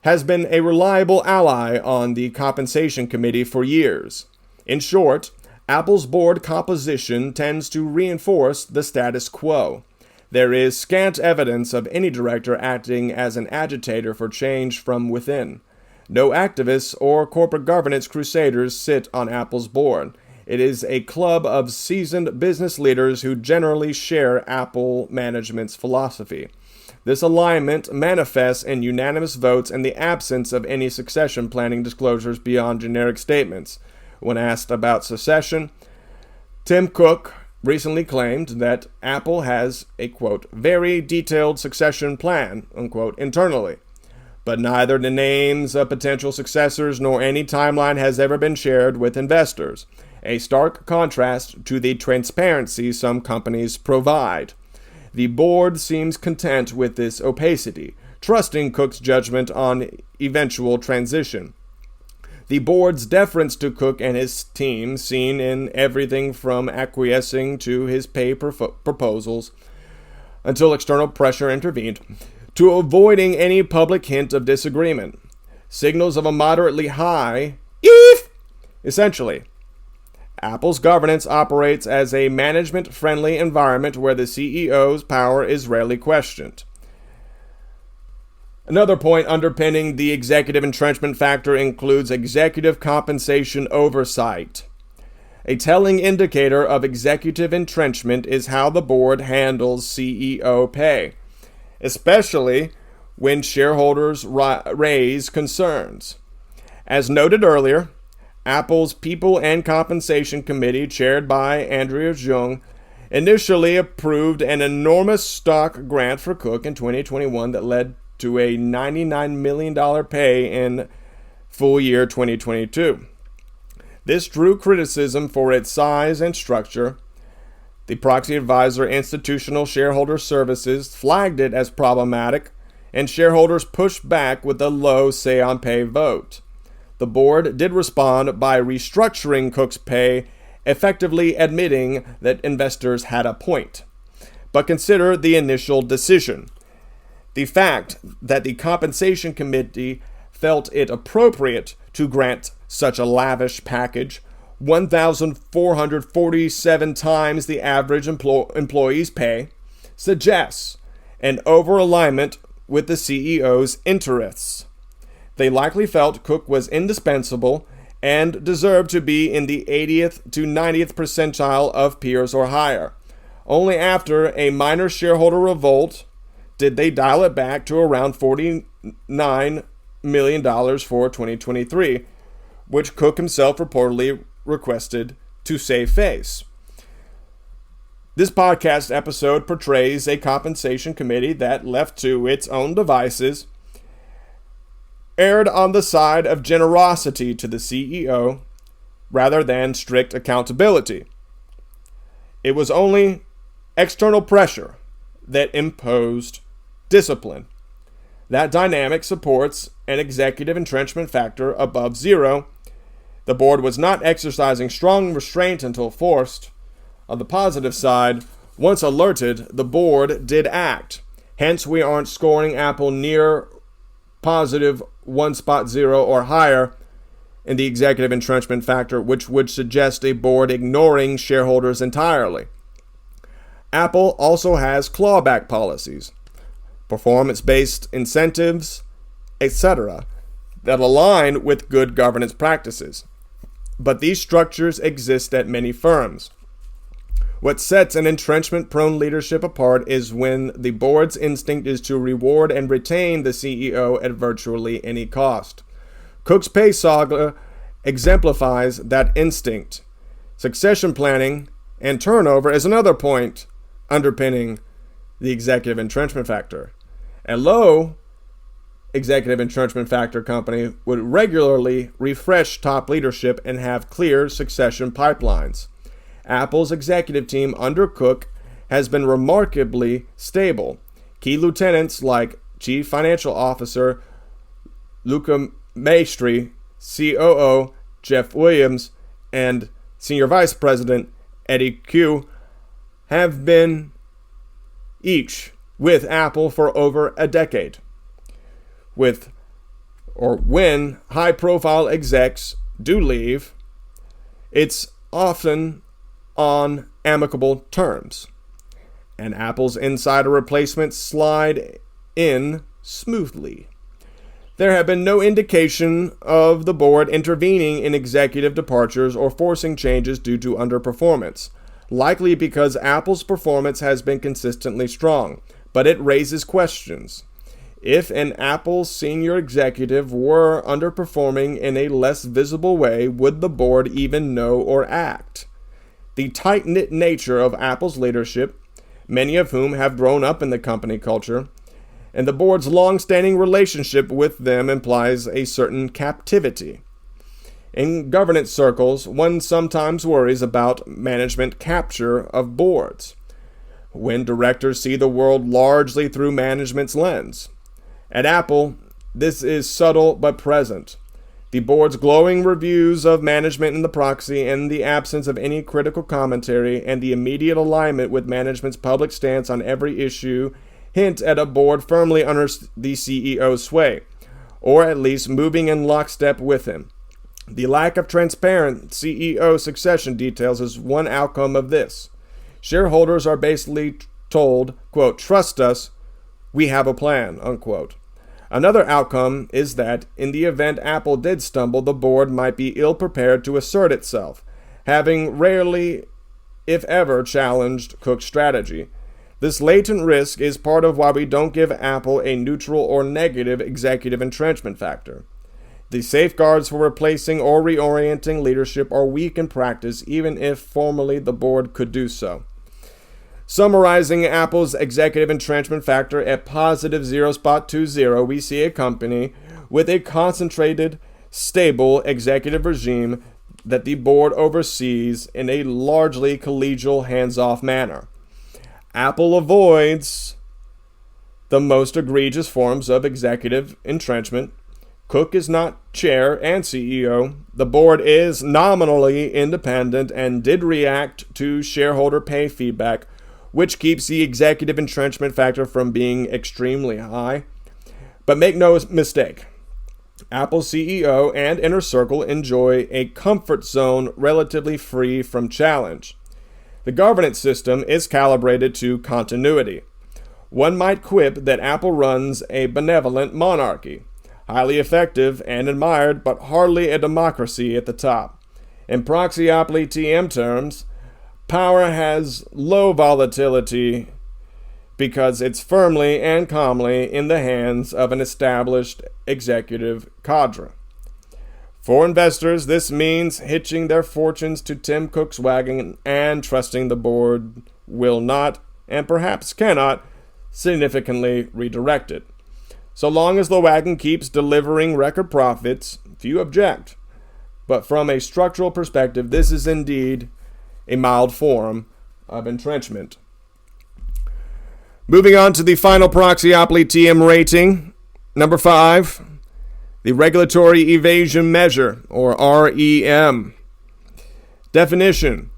has been a reliable ally on the compensation committee for years. In short, Apple's board composition tends to reinforce the status quo. There is scant evidence of any director acting as an agitator for change from within. No activists or corporate governance crusaders sit on Apple's board. It is a club of seasoned business leaders who generally share Apple management's philosophy. This alignment manifests in unanimous votes and the absence of any succession planning disclosures beyond generic statements. When asked about succession, Tim Cook recently claimed that Apple has a, quote, very detailed succession plan, unquote, internally. But neither the names of potential successors nor any timeline has ever been shared with investors, a stark contrast to the transparency some companies provide. The board seems content with this opacity, trusting Cook's judgment on eventual transition. The board's deference to Cook and his team, seen in everything from acquiescing to his pay proposals until external pressure intervened, to avoiding any public hint of disagreement. Signals of a moderately high EEF, essentially. Apple's governance operates as a management-friendly environment where the CEO's power is rarely questioned. Another point underpinning the executive entrenchment factor includes executive compensation oversight. A telling indicator of executive entrenchment is how the board handles CEO pay, especially when shareholders raise concerns. As noted earlier, Apple's People and Compensation Committee, chaired by Andrea Jung, initially approved an enormous stock grant for Cook in 2021 that led to a $99 million pay in full year 2022. This drew criticism for its size and structure. The proxy advisor Institutional Shareholder Services flagged it as problematic, and shareholders pushed back with a low say-on-pay vote. The board did respond by restructuring Cook's pay, effectively admitting that investors had a point. But consider the initial decision. The fact that the compensation committee felt it appropriate to grant such a lavish package, 1,447 times the average employee's pay, suggests an over-alignment with the CEO's interests. They likely felt Cook was indispensable and deserved to be in the 80th to 90th percentile of peers or higher. Only after a minor shareholder revolt did they dial it back to around $49 million for 2023, which Cook himself reportedly requested to save face. This podcast episode portrays a compensation committee that, left to its own devices, erred on the side of generosity to the CEO rather than strict accountability. It was only external pressure that imposed discipline. That dynamic supports an executive entrenchment factor above zero. The board was not exercising strong restraint until forced. On the positive side, once alerted, the board did act. Hence, we aren't scoring Apple near positive 1.0 or higher in the executive entrenchment factor, which would suggest a board ignoring shareholders entirely. Apple also has clawback policies, performance-based incentives, etc., that align with good governance practices. But these structures exist at many firms. What sets an entrenchment-prone leadership apart is when the board's instinct is to reward and retain the CEO at virtually any cost. Cook's pay saga exemplifies that instinct. Succession planning and turnover is another point underpinning the executive entrenchment factor. A low executive entrenchment factor company would regularly refresh top leadership and have clear succession pipelines. Apple's executive team under Cook has been remarkably stable. Key lieutenants like Chief Financial Officer Luca Maestri, COO Jeff Williams, and Senior Vice President Eddie Q have been each with Apple for over a decade. When high-profile execs do leave, it's often on amicable terms, and Apple's insider replacements slide in smoothly. There have been no indication of the board intervening in executive departures or forcing changes due to underperformance, likely because Apple's performance has been consistently strong, but it raises questions. If an Apple senior executive were underperforming in a less visible way, would the board even know or act? The tight-knit nature of Apple's leadership, many of whom have grown up in the company culture, and the board's long-standing relationship with them implies a certain captivity. In governance circles, one sometimes worries about management capture of boards, when directors see the world largely through management's lens. At Apple, this is subtle but present. The board's glowing reviews of management in the proxy and the absence of any critical commentary and the immediate alignment with management's public stance on every issue hint at a board firmly under the CEO's sway, or at least moving in lockstep with him. The lack of transparent CEO succession details is one outcome of this. Shareholders are basically told, quote, "Trust us, we have a plan," unquote. Another outcome is that, in the event Apple did stumble, the board might be ill-prepared to assert itself, having rarely, if ever, challenged Cook's strategy. This latent risk is part of why we don't give Apple a neutral or negative executive entrenchment factor. The safeguards for replacing or reorienting leadership are weak in practice, even if formally the board could do so. Summarizing Apple's executive entrenchment factor at positive 0.20, we see a company with a concentrated, stable executive regime that the board oversees in a largely collegial, hands-off manner. Apple avoids the most egregious forms of executive entrenchment. Cook is not chair and CEO. The board is nominally independent and did react to shareholder pay feedback, which keeps the executive entrenchment factor from being extremely high. But make no mistake, Apple CEO and Inner Circle enjoy a comfort zone relatively free from challenge. The governance system is calibrated to continuity. One might quip that Apple runs a benevolent monarchy, highly effective and admired, but hardly a democracy at the top. In Proxyopoly TM terms, power has low volatility because it's firmly and calmly in the hands of an established executive cadre. For investors, this means hitching their fortunes to Tim Cook's wagon and trusting the board will not, and perhaps cannot, significantly redirect it. So long as the wagon keeps delivering record profits, few object. But from a structural perspective, this is indeed a mild form of entrenchment. Moving on to the final Proxyopoly TM rating, number 5. The Regulatory Evasion Measure, or REM. Definition: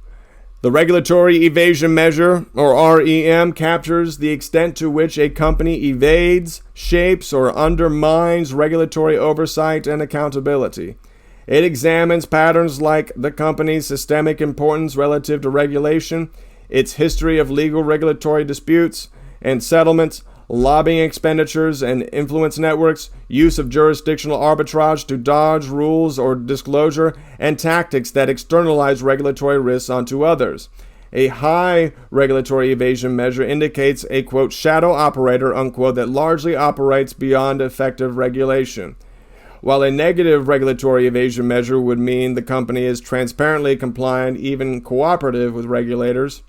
the Regulatory Evasion Measure, or REM, captures the extent to which a company evades, shapes, or undermines regulatory oversight and accountability. It examines patterns like the company's systemic importance relative to regulation, its history of legal regulatory disputes and settlements, lobbying expenditures and influence networks, use of jurisdictional arbitrage to dodge rules or disclosure, and tactics that externalize regulatory risks onto others. A high regulatory evasion measure indicates a, quote, shadow operator, unquote, that largely operates beyond effective regulation, while a negative regulatory evasion measure would mean the company is transparently compliant, even cooperative with regulators.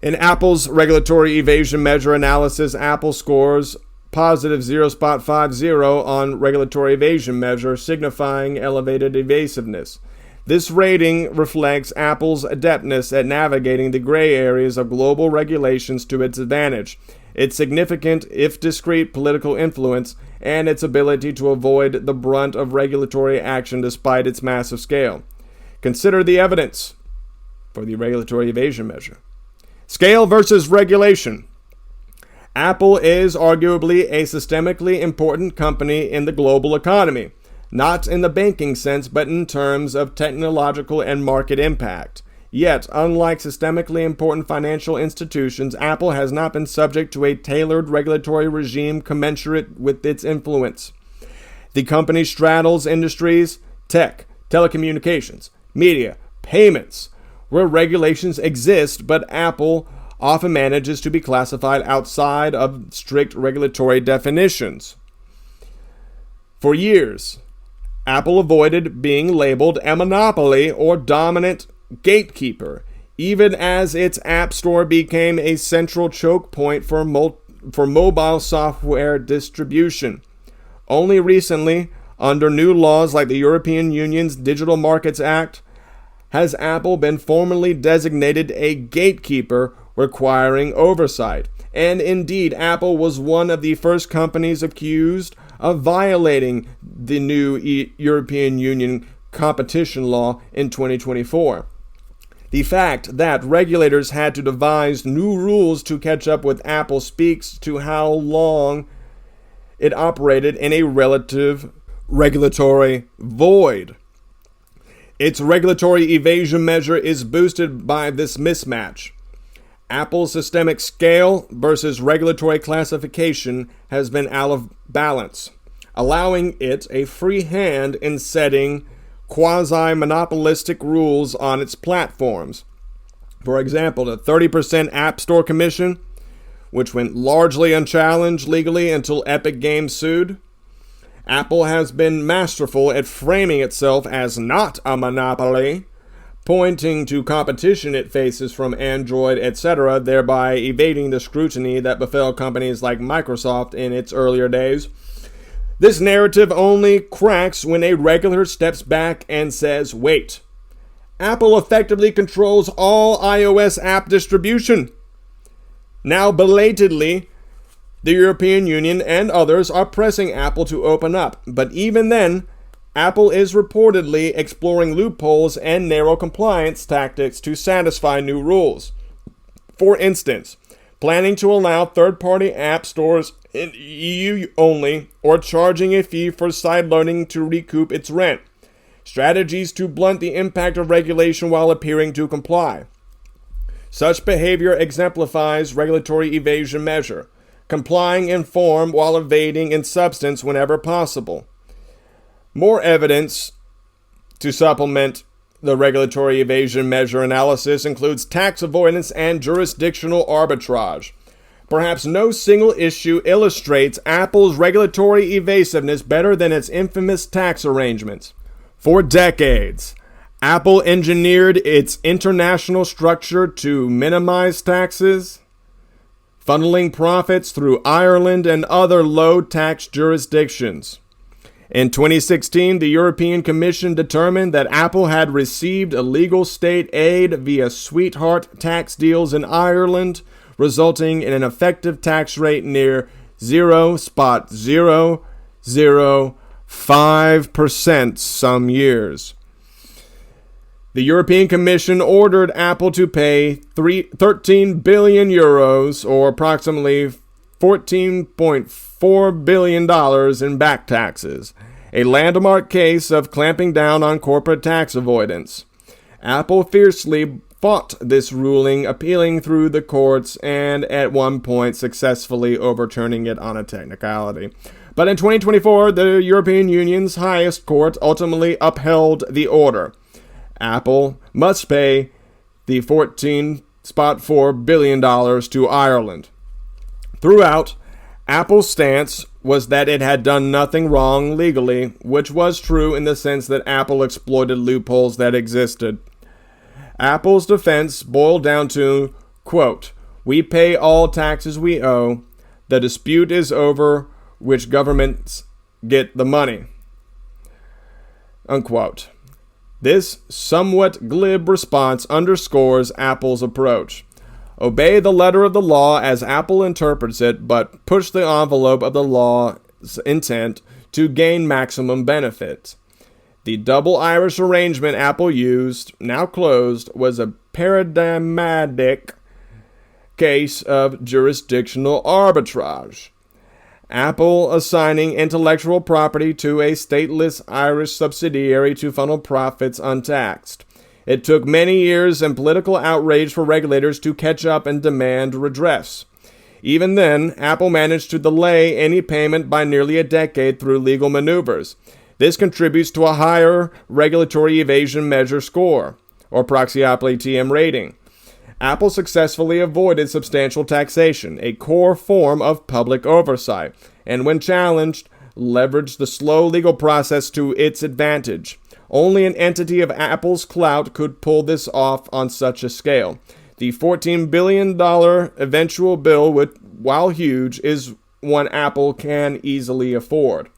In Apple's regulatory evasion measure analysis, Apple scores positive 0.50 on regulatory evasion measure, signifying elevated evasiveness. This rating reflects Apple's adeptness at navigating the gray areas of global regulations to its advantage, its significant, if discreet, political influence, and its ability to avoid the brunt of regulatory action despite its massive scale. Consider the evidence for the regulatory evasion measure. Scale versus regulation. Apple is arguably a systemically important company in the global economy, not in the banking sense, but in terms of technological and market impact. Yet, unlike systemically important financial institutions, Apple has not been subject to a tailored regulatory regime commensurate with its influence. The company straddles industries, tech, telecommunications, media, payments, where regulations exist, but Apple often manages to be classified outside of strict regulatory definitions. For years, Apple avoided being labeled a monopoly or dominant gatekeeper, even as its App Store became a central choke point for mobile software distribution. Only recently, under new laws like the European Union's Digital Markets Act, has Apple been formally designated a gatekeeper requiring oversight. And indeed, Apple was one of the first companies accused of violating the new European Union competition law in 2024. The fact that regulators had to devise new rules to catch up with Apple speaks to how long it operated in a relative regulatory void. Its regulatory evasion measure is boosted by this mismatch. Apple's systemic scale versus regulatory classification has been out of balance, allowing it a free hand in setting quasi-monopolistic rules on its platforms. For example, the 30% App Store commission, which went largely unchallenged legally until Epic Games sued. Apple has been masterful at framing itself as not a monopoly, pointing to competition it faces from Android, etc., thereby evading the scrutiny that befell companies like Microsoft in its earlier days. This narrative only cracks when a regulator steps back and says, wait, Apple effectively controls all iOS app distribution. Now, belatedly, the European Union and others are pressing Apple to open up, but even then, Apple is reportedly exploring loopholes and narrow compliance tactics to satisfy new rules. For instance, planning to allow third-party app stores in EU only, or charging a fee for sideloading to recoup its rent. Strategies to blunt the impact of regulation while appearing to comply. Such behavior exemplifies regulatory evasion measure, complying in form while evading in substance whenever possible. More evidence to supplement the regulatory evasion measure analysis includes tax avoidance and jurisdictional arbitrage. Perhaps no single issue illustrates Apple's regulatory evasiveness better than its infamous tax arrangements. For decades, Apple engineered its international structure to minimize taxes, funneling profits through Ireland and other low-tax jurisdictions. In 2016, the European Commission determined that Apple had received illegal state aid via sweetheart tax deals in Ireland, resulting in an effective tax rate near 0.005% some years. The European Commission ordered Apple to pay 13 billion euros, or approximately $14.4 billion in back taxes, a landmark case of clamping down on corporate tax avoidance. Apple fiercely fought this ruling, appealing through the courts and at one point successfully overturning it on a technicality. But in 2024, the European Union's highest court ultimately upheld the order. Apple must pay the $14.4 billion to Ireland. Throughout, Apple's stance was that it had done nothing wrong legally, which was true in the sense that Apple exploited loopholes that existed. Apple's defense boiled down to, quote, "We pay all taxes we owe. The dispute is over which governments get the money," unquote. This somewhat glib response underscores Apple's approach. Obey the letter of the law as Apple interprets it, but push the envelope of the law's intent to gain maximum benefit. The double Irish arrangement Apple used, now closed, was a paradigmatic case of jurisdictional arbitrage. Apple assigning intellectual property to a stateless Irish subsidiary to funnel profits untaxed. It took many years and political outrage for regulators to catch up and demand redress. Even then, Apple managed to delay any payment by nearly a decade through legal maneuvers. This contributes to a higher regulatory evasion measure score, or Proxyopoly TM rating. Apple successfully avoided substantial taxation, a core form of public oversight, and when challenged, leveraged the slow legal process to its advantage. Only an entity of Apple's clout could pull this off on such a scale. The $14 billion eventual bill, while huge, is one Apple can easily afford.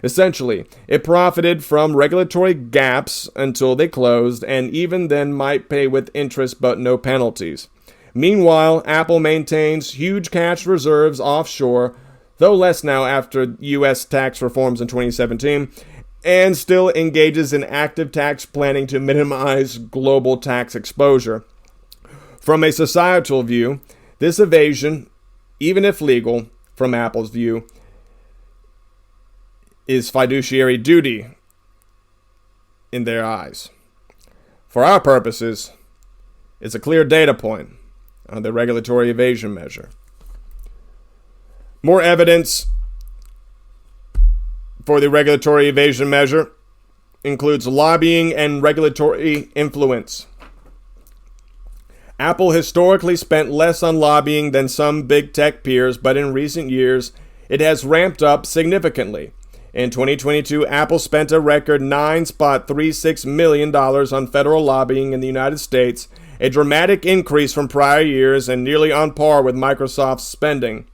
Essentially, it profited from regulatory gaps until they closed, and even then might pay with interest but no penalties. Meanwhile, Apple maintains huge cash reserves offshore, though less now after U.S. tax reforms in 2017, and still engages in active tax planning to minimize global tax exposure. From a societal view, this evasion, even if legal, from Apple's view, is fiduciary duty in their eyes. For our purposes, it's a clear data point on the regulatory evasion measure. More evidence for the regulatory evasion measure includes lobbying and regulatory influence. Apple historically spent less on lobbying than some big tech peers, but in recent years, it has ramped up significantly. In 2022, Apple spent a record $9.36 million on federal lobbying in the United States, a dramatic increase from prior years and nearly on par with Microsoft's spending.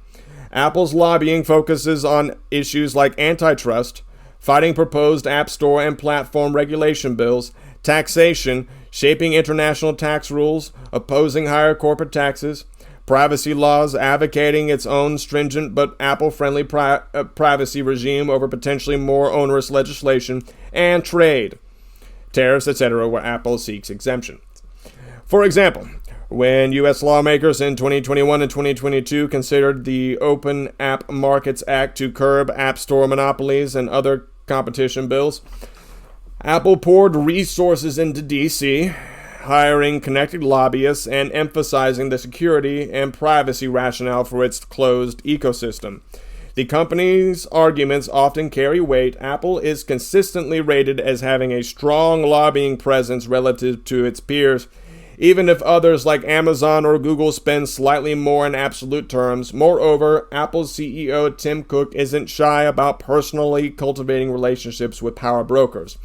Apple's lobbying focuses on issues like antitrust, fighting proposed App Store and platform regulation bills, taxation, shaping international tax rules, opposing higher corporate taxes, privacy laws, advocating its own stringent but Apple-friendly privacy regime over potentially more onerous legislation, and trade, tariffs, etc., where Apple seeks exemption. For example, when U.S. lawmakers in 2021 and 2022 considered the Open App Markets Act to curb App Store monopolies and other competition bills, Apple poured resources into D.C., hiring connected lobbyists and emphasizing the security and privacy rationale for its closed ecosystem. The company's arguments often carry weight. Apple is consistently rated as having a strong lobbying presence relative to its peers, even if others like Amazon or Google spend slightly more in absolute terms. Moreover, Apple's CEO Tim Cook isn't shy about personally cultivating relationships with power brokers.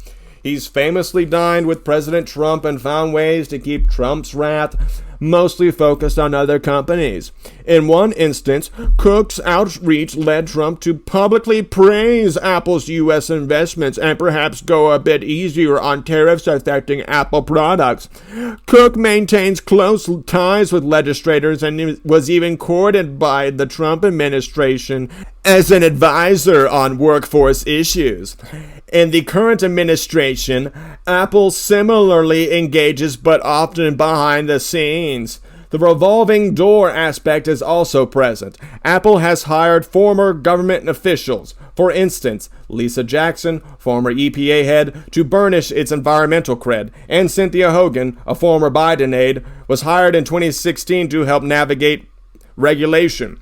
He's famously dined with President Trump and found ways to keep Trump's wrath mostly focused on other companies. In one instance, Cook's outreach led Trump to publicly praise Apple's U.S. investments and perhaps go a bit easier on tariffs affecting Apple products. Cook maintains close ties with legislators and was even courted by the Trump administration as an advisor on workforce issues. In the current administration, Apple similarly engages but often behind the scenes. The revolving door aspect is also present. Apple has hired former government officials, for instance, Lisa Jackson, former EPA head, to burnish its environmental cred, and Cynthia Hogan, a former Biden aide, was hired in 2016 to help navigate regulation.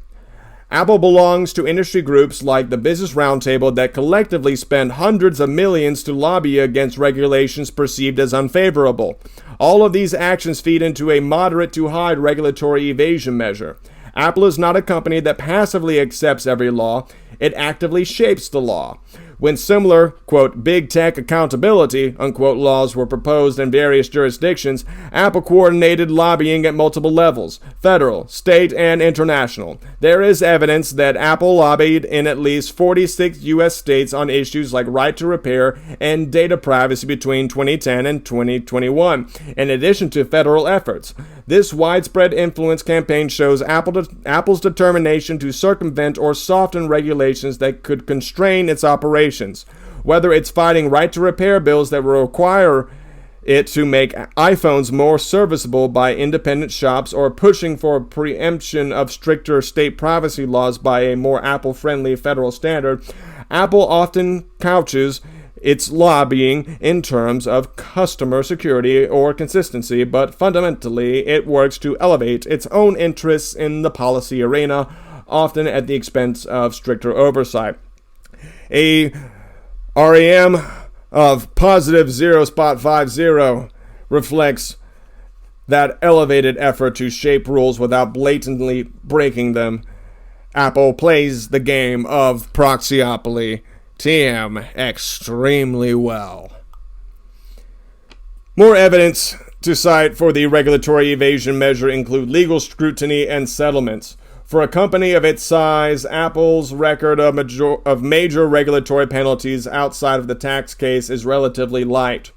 Apple belongs to industry groups like the Business Roundtable that collectively spend hundreds of millions to lobby against regulations perceived as unfavorable. All of these actions feed into a moderate to high regulatory evasion measure. Apple is not a company that passively accepts every law. It actively shapes the law. When similar, quote, big tech accountability, unquote, laws were proposed in various jurisdictions, Apple coordinated lobbying at multiple levels, federal, state, and international. There is evidence that Apple lobbied in at least 46 U.S. states on issues like right to repair and data privacy between 2010 and 2021, in addition to federal efforts. This widespread influence campaign shows Apple's determination to circumvent or soften regulations that could constrain its operations, whether it's fighting right-to-repair bills that will require it to make iPhones more serviceable by independent shops, or pushing for preemption of stricter state privacy laws by a more Apple-friendly federal standard. Apple often couches its lobbying in terms of customer security or consistency, but fundamentally it works to elevate its own interests in the policy arena, often at the expense of stricter oversight. A REM of positive 0.50 reflects that elevated effort to shape rules without blatantly breaking them. Apple plays the game of Proxyopoly TM extremely well. More evidence to cite for the regulatory evasion measure include legal scrutiny and settlements. For a company of its size, Apple's record of major regulatory penalties outside of the tax case is relatively light,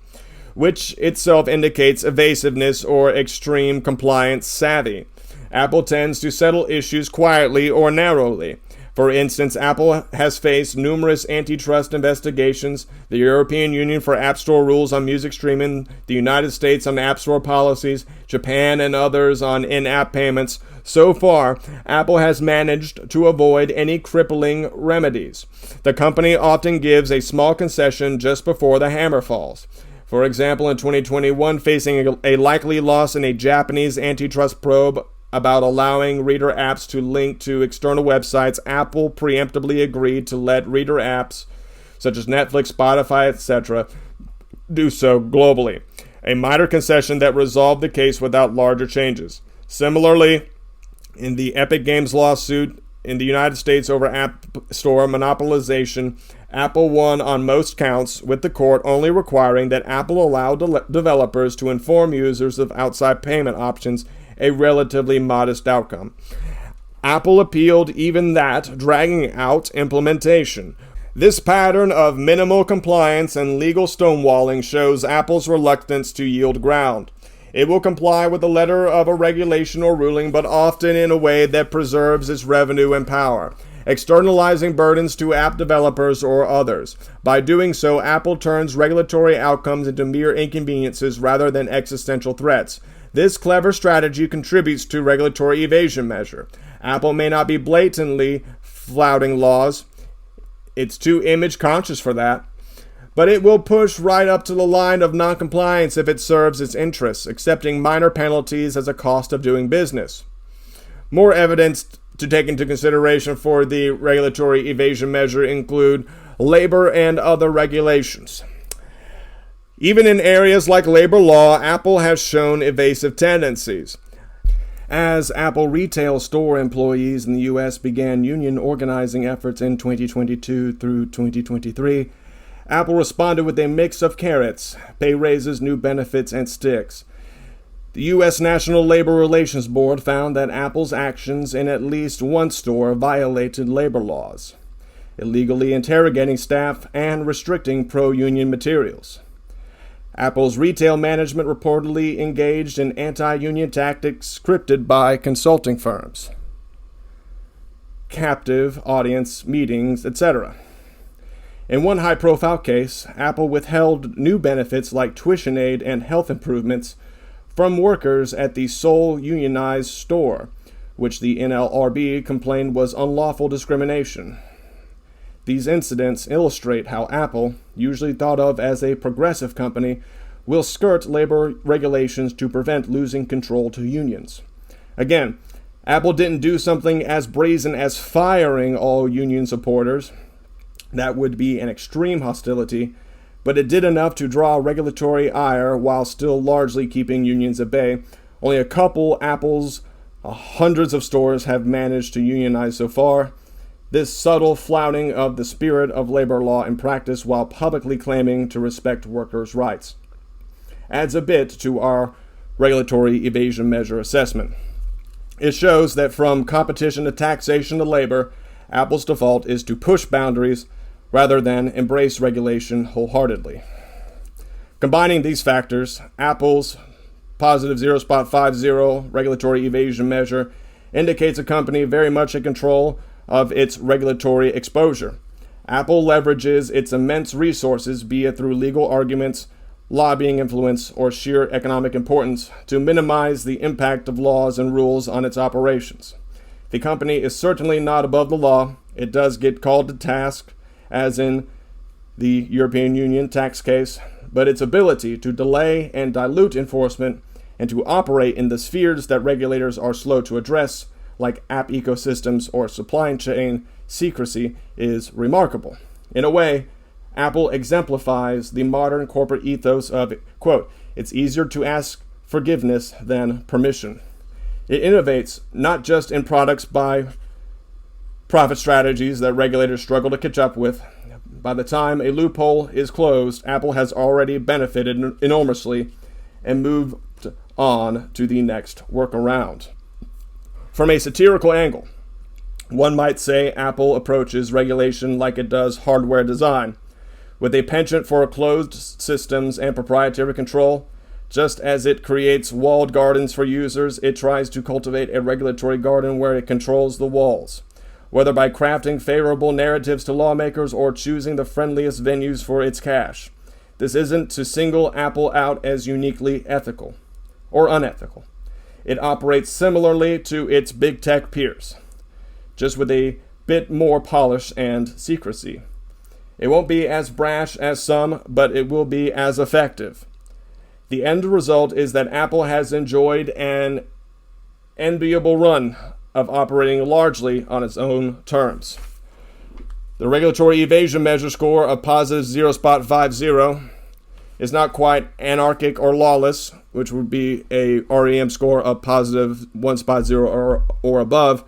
which itself indicates evasiveness or extreme compliance savvy. Apple tends to settle issues quietly or narrowly. For instance, Apple has faced numerous antitrust investigations, the European Union for App Store rules on music streaming, the United States on App Store policies, Japan and others on in-app payments. So far, Apple has managed to avoid any crippling remedies. The company often gives a small concession just before the hammer falls. For example, in 2021, facing a likely loss in a Japanese antitrust probe about allowing reader apps to link to external websites, Apple preemptively agreed to let reader apps, such as Netflix, Spotify, etc., do so globally, a minor concession that resolved the case without larger changes. Similarly, in the Epic Games lawsuit in the United States over App Store monopolization, Apple won on most counts, with the court only requiring that Apple allow developers to inform users of outside payment options, a relatively modest outcome. Apple appealed even that, dragging out implementation. This pattern of minimal compliance and legal stonewalling shows Apple's reluctance to yield ground. It will comply with the letter of a regulation or ruling, but often in a way that preserves its revenue and power, externalizing burdens to app developers or others. By doing so, Apple turns regulatory outcomes into mere inconveniences rather than existential threats. This clever strategy contributes to regulatory evasion measure. Apple may not be blatantly flouting laws. It's too image conscious for that. But it will push right up to the line of noncompliance if it serves its interests, accepting minor penalties as a cost of doing business. More evidence to take into consideration for the regulatory evasion measure include labor and other regulations. Even in areas like labor law, Apple has shown evasive tendencies. As Apple retail store employees in the U.S. began union organizing efforts in 2022 through 2023, Apple responded with a mix of carrots, pay raises, new benefits, and sticks. The U.S. National Labor Relations Board found that Apple's actions in at least one store violated labor laws, illegally interrogating staff and restricting pro-union materials. Apple's retail management reportedly engaged in anti-union tactics scripted by consulting firms, captive audience meetings, etc. In one high-profile case, Apple withheld new benefits like tuition aid and health improvements from workers at the sole unionized store, which the NLRB complained was unlawful discrimination. These incidents illustrate how Apple, usually thought of as a progressive company, will skirt labor regulations to prevent losing control to unions. Again, Apple didn't do something as brazen as firing all union supporters. That would be an extreme hostility, but it did enough to draw regulatory ire while still largely keeping unions at bay. Only a couple Apple's hundreds of stores have managed to unionize so far. this subtle flouting of the spirit of labor law in practice while publicly claiming to respect workers' rights adds a bit to our regulatory evasion measure assessment. It shows that from competition to taxation to labor, Apple's default is to push boundaries rather than embrace regulation wholeheartedly. Combining these factors, Apple's positive 0.50 regulatory evasion measure indicates a company very much in control of its regulatory exposure. Apple leverages its immense resources, be it through legal arguments, lobbying influence, or sheer economic importance, to minimize the impact of laws and rules on its operations. The company is certainly not above the law. It does get called to task, as in the European Union tax case, but its ability to delay and dilute enforcement and to operate in the spheres that regulators are slow to address, like app ecosystems or supply chain secrecy, is remarkable. In a way, Apple exemplifies the modern corporate ethos of, quote, "It's easier to ask forgiveness than permission." It innovates not just in products by profit strategies that regulators struggle to catch up with. By the time a loophole is closed, Apple has already benefited enormously and moved on to the next workaround. From a satirical angle, one might say Apple approaches regulation like it does hardware design, with a penchant for closed systems and proprietary control. Just as it creates walled gardens for users, it tries to cultivate a regulatory garden where it controls the walls, whether by crafting favorable narratives to lawmakers or choosing the friendliest venues for its cash. This isn't to single Apple out as uniquely ethical or unethical. It operates similarly to its big tech peers, just with a bit more polish and secrecy. It won't be as brash as some, but it will be as effective. The end result is that Apple has enjoyed an enviable run of operating largely on its own terms. The regulatory evasion measure score of positive 0.50 is not quite anarchic or lawless, which would be a REM score of positive 1.0 or above,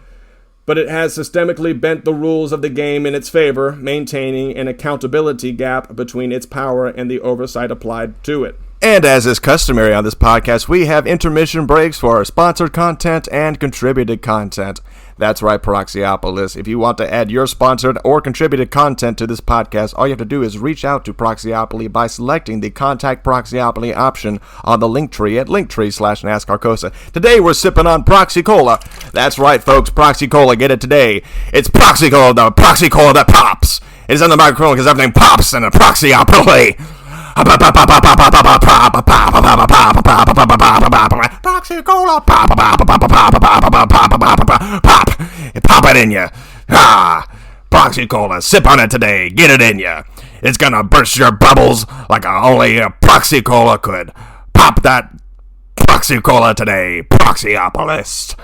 but it has systemically bent the rules of the game in its favor, maintaining an accountability gap between its power and the oversight applied to it. And as is customary on this podcast, we have intermission breaks for our sponsored content and contributed content. That's right, Proxyopolis. If you want to add your sponsored or contributed content to this podcast, all you have to do is reach out to Proxyopoly by selecting the Contact Proxyopoly option on the Linktree at linktree/NASCARCosa. Today we're sipping on Proxy Cola. That's right, folks, Proxy Cola. Get it today. It's Proxy Cola, the Proxy Cola that pops. It is on the microphone because everything pops in a Proxyopoly. Proxy Cola, pop it in you. Proxy Cola, sip on it today, get it in you. It's gonna burst your bubbles like only a Proxy Cola could. Pop that Proxy Cola today, Proxyopolis.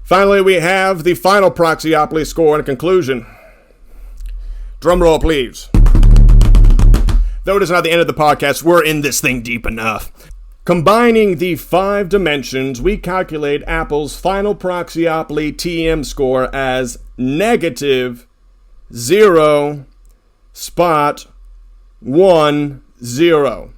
Finally, we have the final Proxyopoly score and conclusion. Drumroll, please. Though it is not the end of the podcast, we're in this thing deep enough. Combining the 5 dimensions, we calculate Apple's final Proxyopoly TM score as negative 0.10.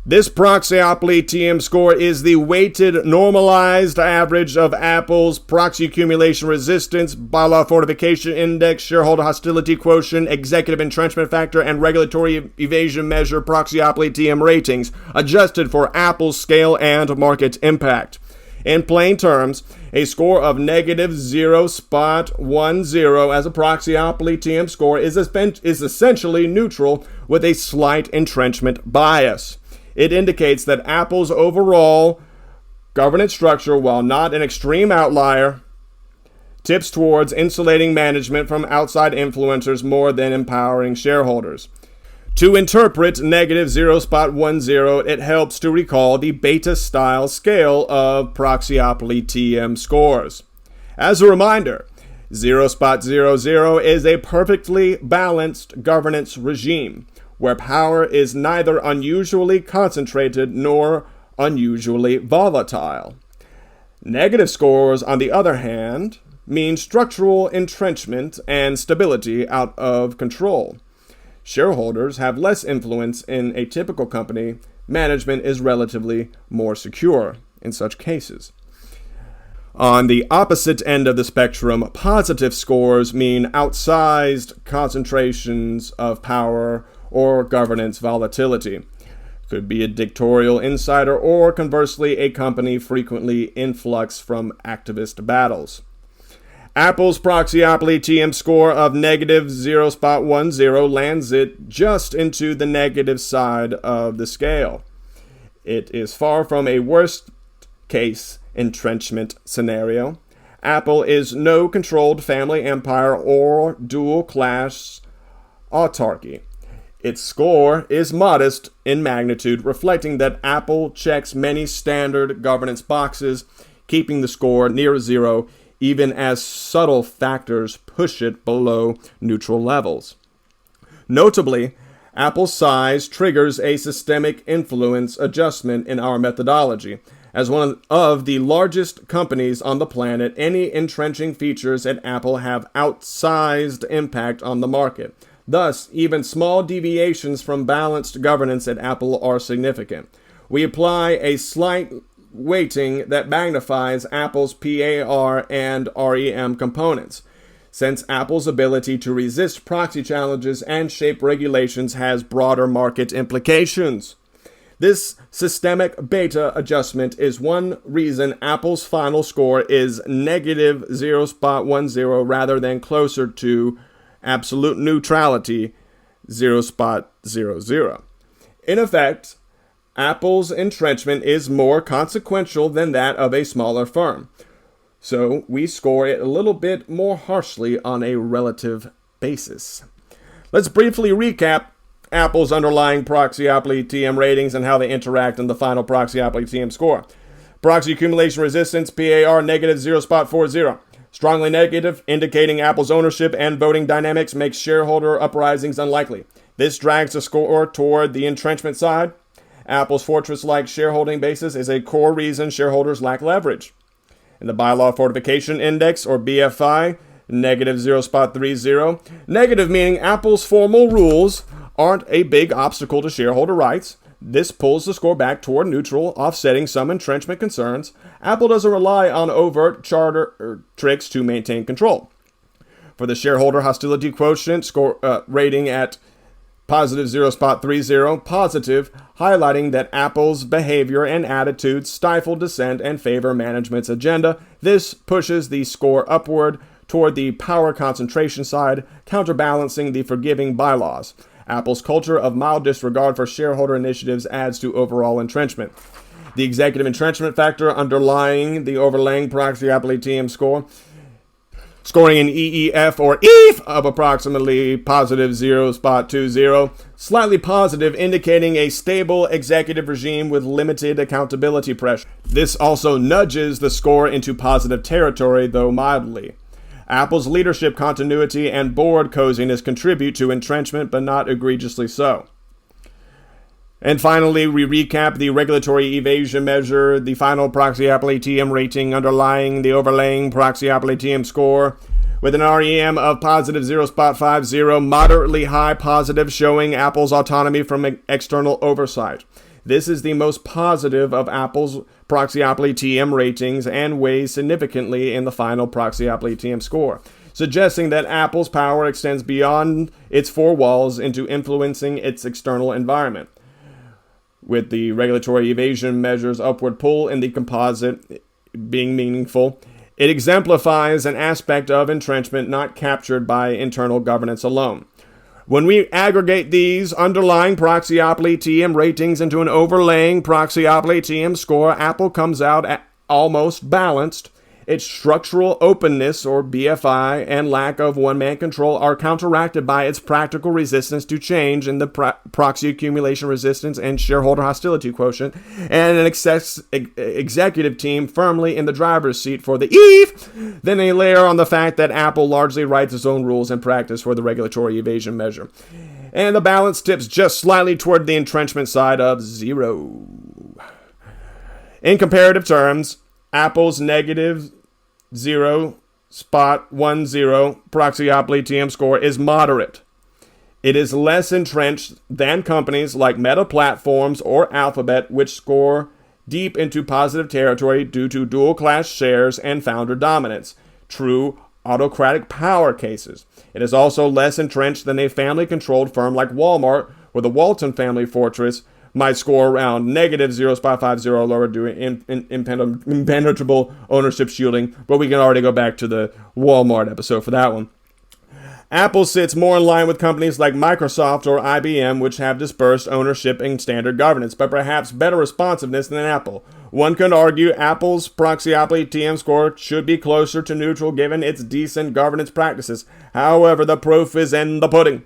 This Proxyopoly TM score is the weighted normalized average of Apple's proxy accumulation resistance, Bylaw Fortification Index, Shareholder Hostility Quotient, Executive Entrenchment Factor, and Regulatory Evasion Measure Proxyopoly TM ratings, adjusted for Apple's scale and market impact. In plain terms, a score of negative 0.10 as a Proxyopoly TM score is essentially neutral with a slight entrenchment bias. It indicates that Apple's overall governance structure, while not an extreme outlier, tips towards insulating management from outside influencers more than empowering shareholders. To interpret negative 0.10, it helps to recall the beta-style scale of Proxyopoly TM scores. As a reminder, 0.00 is a perfectly balanced governance regime, where power is neither unusually concentrated nor unusually volatile. Negative scores, on the other hand, mean structural entrenchment and stability out of control. Shareholders have less influence in a typical company. Management is relatively more secure in such cases. On the opposite end of the spectrum, positive scores mean outsized concentrations of power or governance volatility. Could be a dictatorial insider or, conversely, a company frequently in flux from activist battles. Apple's Proxyopoly TM score of negative 0.10 lands it just into the negative side of the scale. It is far from a worst-case entrenchment scenario. Apple is no controlled family empire or dual-class autarky. Its score is modest in magnitude, reflecting that Apple checks many standard governance boxes, keeping the score near zero, even as subtle factors push it below neutral levels. Notably, Apple's size triggers a systemic influence adjustment in our methodology. As one of the largest companies on the planet, any entrenching features at Apple have outsized impact on the market. Thus, even small deviations from balanced governance at Apple are significant. We apply a slight weighting that magnifies Apple's PAR and REM components. Since Apple's ability to resist proxy challenges and shape regulations has broader market implications. This systemic beta adjustment is one reason Apple's final score is negative 0.10 rather than closer to absolute neutrality 0.00. In effect, Apple's entrenchment is more consequential than that of a smaller firm. So we score it a little bit more harshly on a relative basis. Let's briefly recap Apple's underlying Proxyopoly TM ratings and how they interact in the final Proxyopoly TM score. Proxy accumulation resistance, PAR negative 0.40. Strongly negative, indicating Apple's ownership and voting dynamics makes shareholder uprisings unlikely. This drags the score toward the entrenchment side. Apple's fortress-like shareholding basis is a core reason shareholders lack leverage. In the Bylaw Fortification Index, or BFI, negative 0.30. Negative meaning Apple's formal rules aren't a big obstacle to shareholder rights. This pulls the score back toward neutral, offsetting some entrenchment concerns. Apple doesn't rely on overt charter tricks to maintain control. For the shareholder hostility quotient, score rating at positive 0.30, positive, highlighting that Apple's behavior and attitudes stifle dissent and favor management's agenda. This pushes the score upward toward the power concentration side, counterbalancing the forgiving bylaws. Apple's culture of mild disregard for shareholder initiatives adds to overall entrenchment. The executive entrenchment factor underlying the overlaying Proxyopoly TM score, scoring an EEF or EEF of approximately positive 0.20, slightly positive, indicating a stable executive regime with limited accountability pressure. This also nudges the score into positive territory, though mildly. Apple's leadership continuity and board coziness contribute to entrenchment, but not egregiously so. And finally, we recap the regulatory evasion measure, the final Proxyopoly TM rating underlying the overlaying Proxyopoly TM score, with an REM of positive 0.50, moderately high positive, showing Apple's autonomy from external oversight. This is the most positive of Apple's Proxyopoly TM ratings and weighs significantly in the final Proxyopoly TM score, suggesting that Apple's power extends beyond its four walls into influencing its external environment. With the regulatory evasion measure's upward pull in the composite being meaningful, it exemplifies an aspect of entrenchment not captured by internal governance alone. When we aggregate these underlying Proxyopoly TM ratings into an overlaying Proxyopoly TM score, Apple comes out at almost balanced. Its structural openness, or BFI, and lack of one-man control are counteracted by its practical resistance to change in the proxy accumulation resistance and shareholder hostility quotient, and an executive team firmly in the driver's seat for the EVE. Then they layer on the fact that Apple largely writes its own rules and practice for the regulatory evasion measure. And the balance tips just slightly toward the entrenchment side of zero. In comparative terms, Apple's negative 0.10 Proxyopoly TM score is moderate. It is less entrenched than companies like Meta Platforms or Alphabet, which score deep into positive territory due to dual-class shares and founder dominance, true autocratic power cases. It is also less entrenched than a family-controlled firm like Walmart, where the Walton family fortress might score around negative 0.50 lower due to impenetrable ownership shielding, but we can already go back to the Walmart episode for that one. Apple sits more in line with companies like Microsoft or IBM, which have dispersed ownership and standard governance, but perhaps better responsiveness than Apple. One could argue Apple's Proxyopoly TM score should be closer to neutral given its decent governance practices. However, the proof is in the pudding.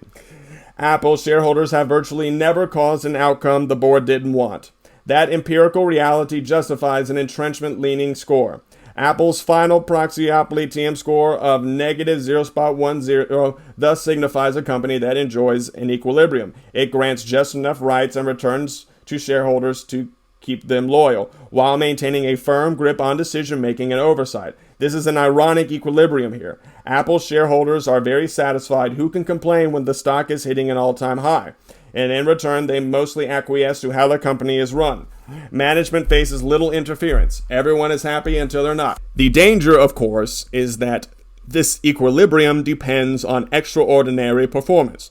Apple shareholders have virtually never caused an outcome the board didn't want. That empirical reality justifies an entrenchment-leaning score. Apple's final Proxyopoly TM score of negative 0.10 thus signifies a company that enjoys an equilibrium. It grants just enough rights and returns to shareholders to keep them loyal, while maintaining a firm grip on decision-making and oversight. This is an ironic equilibrium here. Apple shareholders are very satisfied. Who can complain when the stock is hitting an all-time high? And in return, they mostly acquiesce to how the company is run. Management faces little interference. Everyone is happy until they're not. The danger, of course, is that this equilibrium depends on extraordinary performance.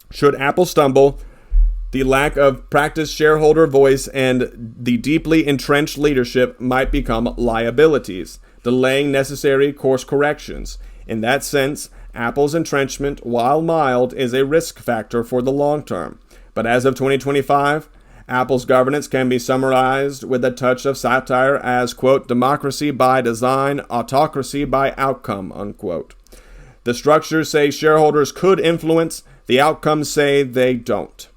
Should Apple stumble, the lack of practiced shareholder voice and the deeply entrenched leadership might become liabilities, delaying necessary course corrections. In that sense, Apple's entrenchment, while mild, is a risk factor for the long term. But as of 2025, Apple's governance can be summarized with a touch of satire as, quote, democracy by design, autocracy by outcome, unquote. The structures say shareholders could influence, the outcomes say they don't.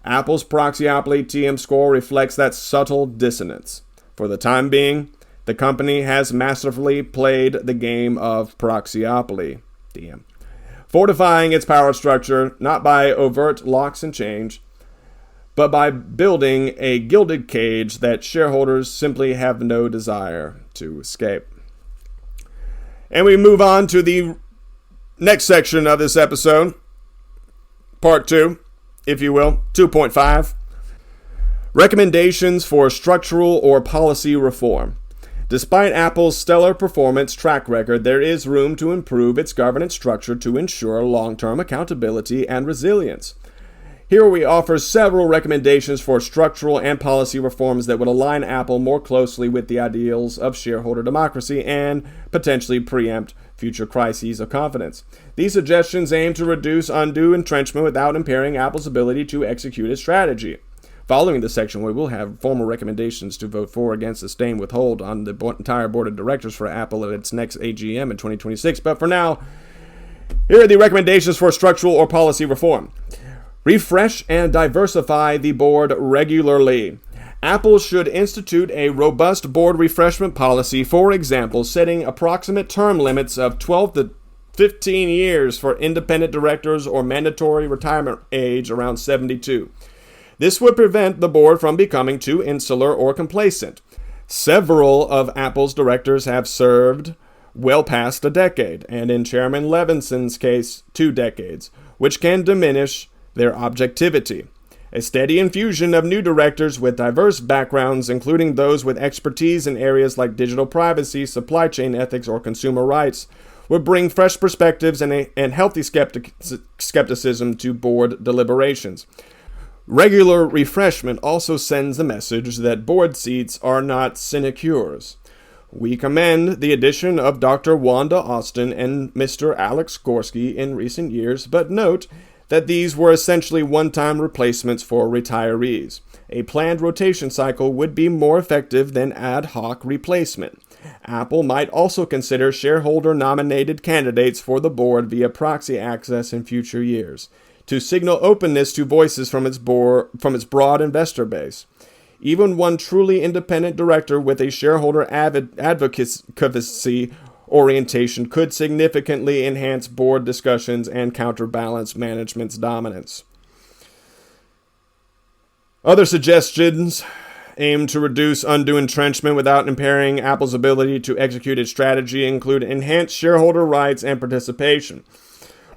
Apple's Proxyopoly TM score reflects that subtle dissonance. For the time being, the company has masterfully played the game of Proxyopoly TM, fortifying its power structure not by overt locks and change, but by building a gilded cage that shareholders simply have no desire to escape. And we move on to the next section of this episode, part 2, if you will, 2.5, recommendations for structural or policy reform. Despite Apple's stellar performance track record, there is room to improve its governance structure to ensure long-term accountability and resilience. Here we offer several recommendations for structural and policy reforms that would align Apple more closely with the ideals of shareholder democracy and potentially preempt future crises of confidence. These suggestions aim to reduce undue entrenchment without impairing Apple's ability to execute its strategy. Following this section, we will have formal recommendations to vote for, against, sustain, withhold on the entire board of directors for Apple at its next AGM in 2026. But for now, here are the recommendations for structural or policy reform. Refresh and diversify the board regularly. Apple should institute a robust board refreshment policy, for example, setting approximate term limits of 12 to 15 years for independent directors or mandatory retirement age around 72. This would prevent the board from becoming too insular or complacent. Several of Apple's directors have served well past a decade, and in Chairman Levinson's case, 2 decades, which can diminish their objectivity. A steady infusion of new directors with diverse backgrounds, including those with expertise in areas like digital privacy, supply chain ethics, or consumer rights, would bring fresh perspectives and healthy skepticism to board deliberations. Regular refreshment also sends the message that board seats are not sinecures. We commend the addition of Dr. Wanda Austin and Mr. Alex Gorsky in recent years, but note that these were essentially one-time replacements for retirees. A planned rotation cycle would be more effective than ad hoc replacement. Apple might also consider shareholder-nominated candidates for the board via proxy access in future years, to signal openness to voices from its broad investor base. Even one truly independent director with a shareholder advocacy orientation could significantly enhance board discussions and counterbalance management's dominance. Other suggestions aim to reduce undue entrenchment without impairing Apple's ability to execute its strategy include enhanced shareholder rights and participation.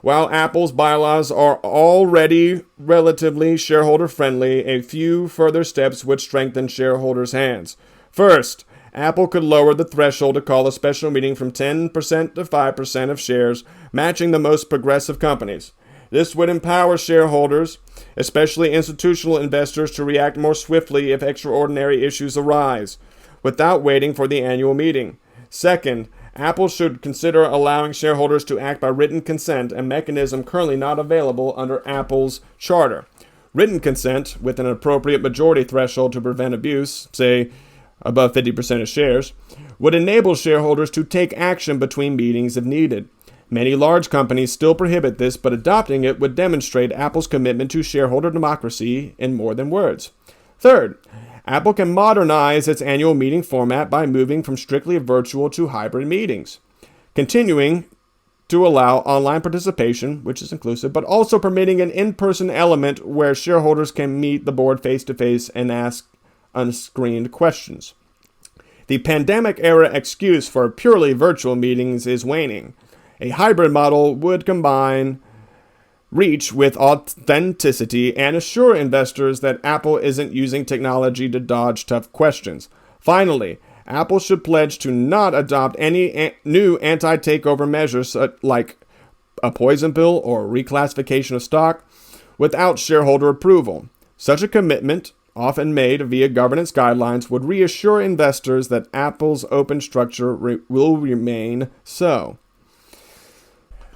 While Apple's bylaws are already relatively shareholder-friendly, a few further steps would strengthen shareholders' hands. First, Apple could lower the threshold to call a special meeting from 10% to 5% of shares, matching the most progressive companies. This would empower shareholders, especially institutional investors, to react more swiftly if extraordinary issues arise, without waiting for the annual meeting. Second, Apple should consider allowing shareholders to act by written consent, a mechanism currently not available under Apple's charter. Written consent, with an appropriate majority threshold to prevent abuse, say above 50% of shares, would enable shareholders to take action between meetings if needed. Many large companies still prohibit this, but adopting it would demonstrate Apple's commitment to shareholder democracy in more than words. Third, Apple can modernize its annual meeting format by moving from strictly virtual to hybrid meetings, continuing to allow online participation, which is inclusive, but also permitting an in-person element where shareholders can meet the board face-to-face and ask unscreened questions. The pandemic-era excuse for purely virtual meetings is waning. A hybrid model would combine reach with authenticity and assure investors that Apple isn't using technology to dodge tough questions. Finally, Apple should pledge to not adopt any new anti-takeover measures like a poison pill or reclassification of stock without shareholder approval. Such a commitment, often made via governance guidelines, would reassure investors that Apple's open structure will remain so.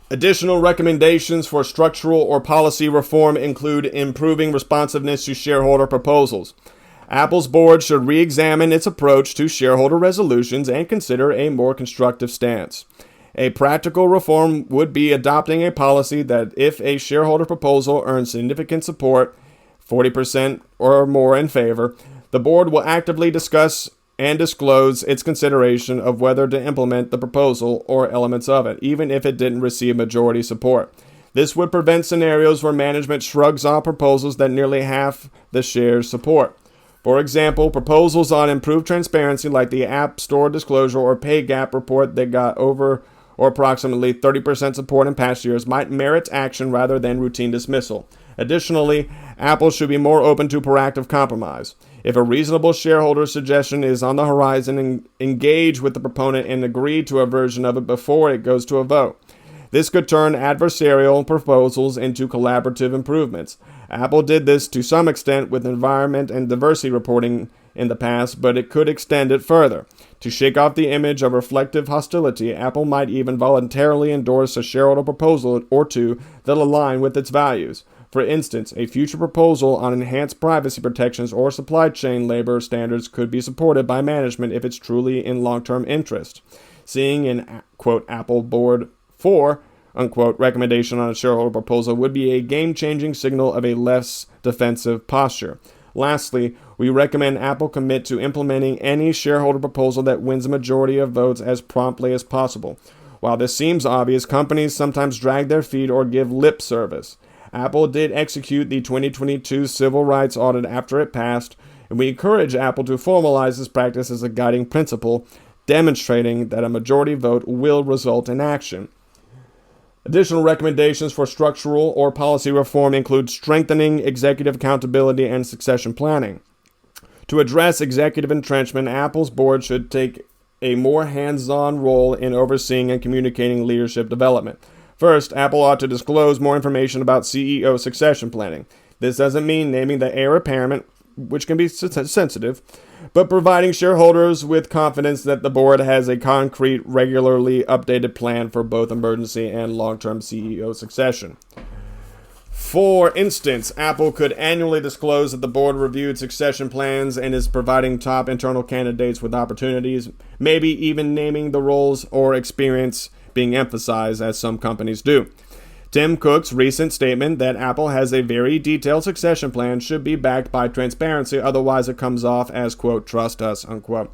Additional recommendations for structural or policy reform include improving responsiveness to shareholder proposals. Apple's board should re-examine its approach to shareholder resolutions and consider a more constructive stance. A practical reform would be adopting a policy that if a shareholder proposal earns significant support, 40% or more in favor, the board will actively discuss and disclose its consideration of whether to implement the proposal or elements of it, even if it didn't receive majority support. This would prevent scenarios where management shrugs off proposals that nearly half the shares support. For example, proposals on improved transparency like the App Store disclosure or pay gap report that got over or approximately 30% support in past years might merit action rather than routine dismissal. Additionally, Apple should be more open to proactive compromise. If a reasonable shareholder suggestion is on the horizon, engage with the proponent and agree to a version of it before it goes to a vote. This could turn adversarial proposals into collaborative improvements. Apple did this to some extent with environment and diversity reporting in the past, but it could extend it further. To shake off the image of reflective hostility, Apple might even voluntarily endorse a shareholder proposal or two that align with its values. For instance, a future proposal on enhanced privacy protections or supply chain labor standards could be supported by management if it's truly in long-term interest. Seeing an, quote, Apple Board 4, unquote, recommendation on a shareholder proposal would be a game-changing signal of a less defensive posture. Lastly, we recommend Apple commit to implementing any shareholder proposal that wins a majority of votes as promptly as possible. While this seems obvious, companies sometimes drag their feet or give lip service. Apple did execute the 2022 civil rights audit after it passed, and we encourage Apple to formalize this practice as a guiding principle, demonstrating that a majority vote will result in action. Additional recommendations for structural or policy reform include strengthening executive accountability and succession planning. To address executive entrenchment, Apple's board should take a more hands-on role in overseeing and communicating leadership development. First, Apple ought to disclose more information about CEO succession planning. This doesn't mean naming the heir apparent, which can be sensitive, but providing shareholders with confidence that the board has a concrete, regularly updated plan for both emergency and long-term CEO succession. For instance, Apple could annually disclose that the board reviewed succession plans and is providing top internal candidates with opportunities, maybe even naming the roles or experience being emphasized, as some companies do. Tim Cook's recent statement that Apple has a very detailed succession plan should be backed by transparency, otherwise it comes off as, quote, trust us, unquote.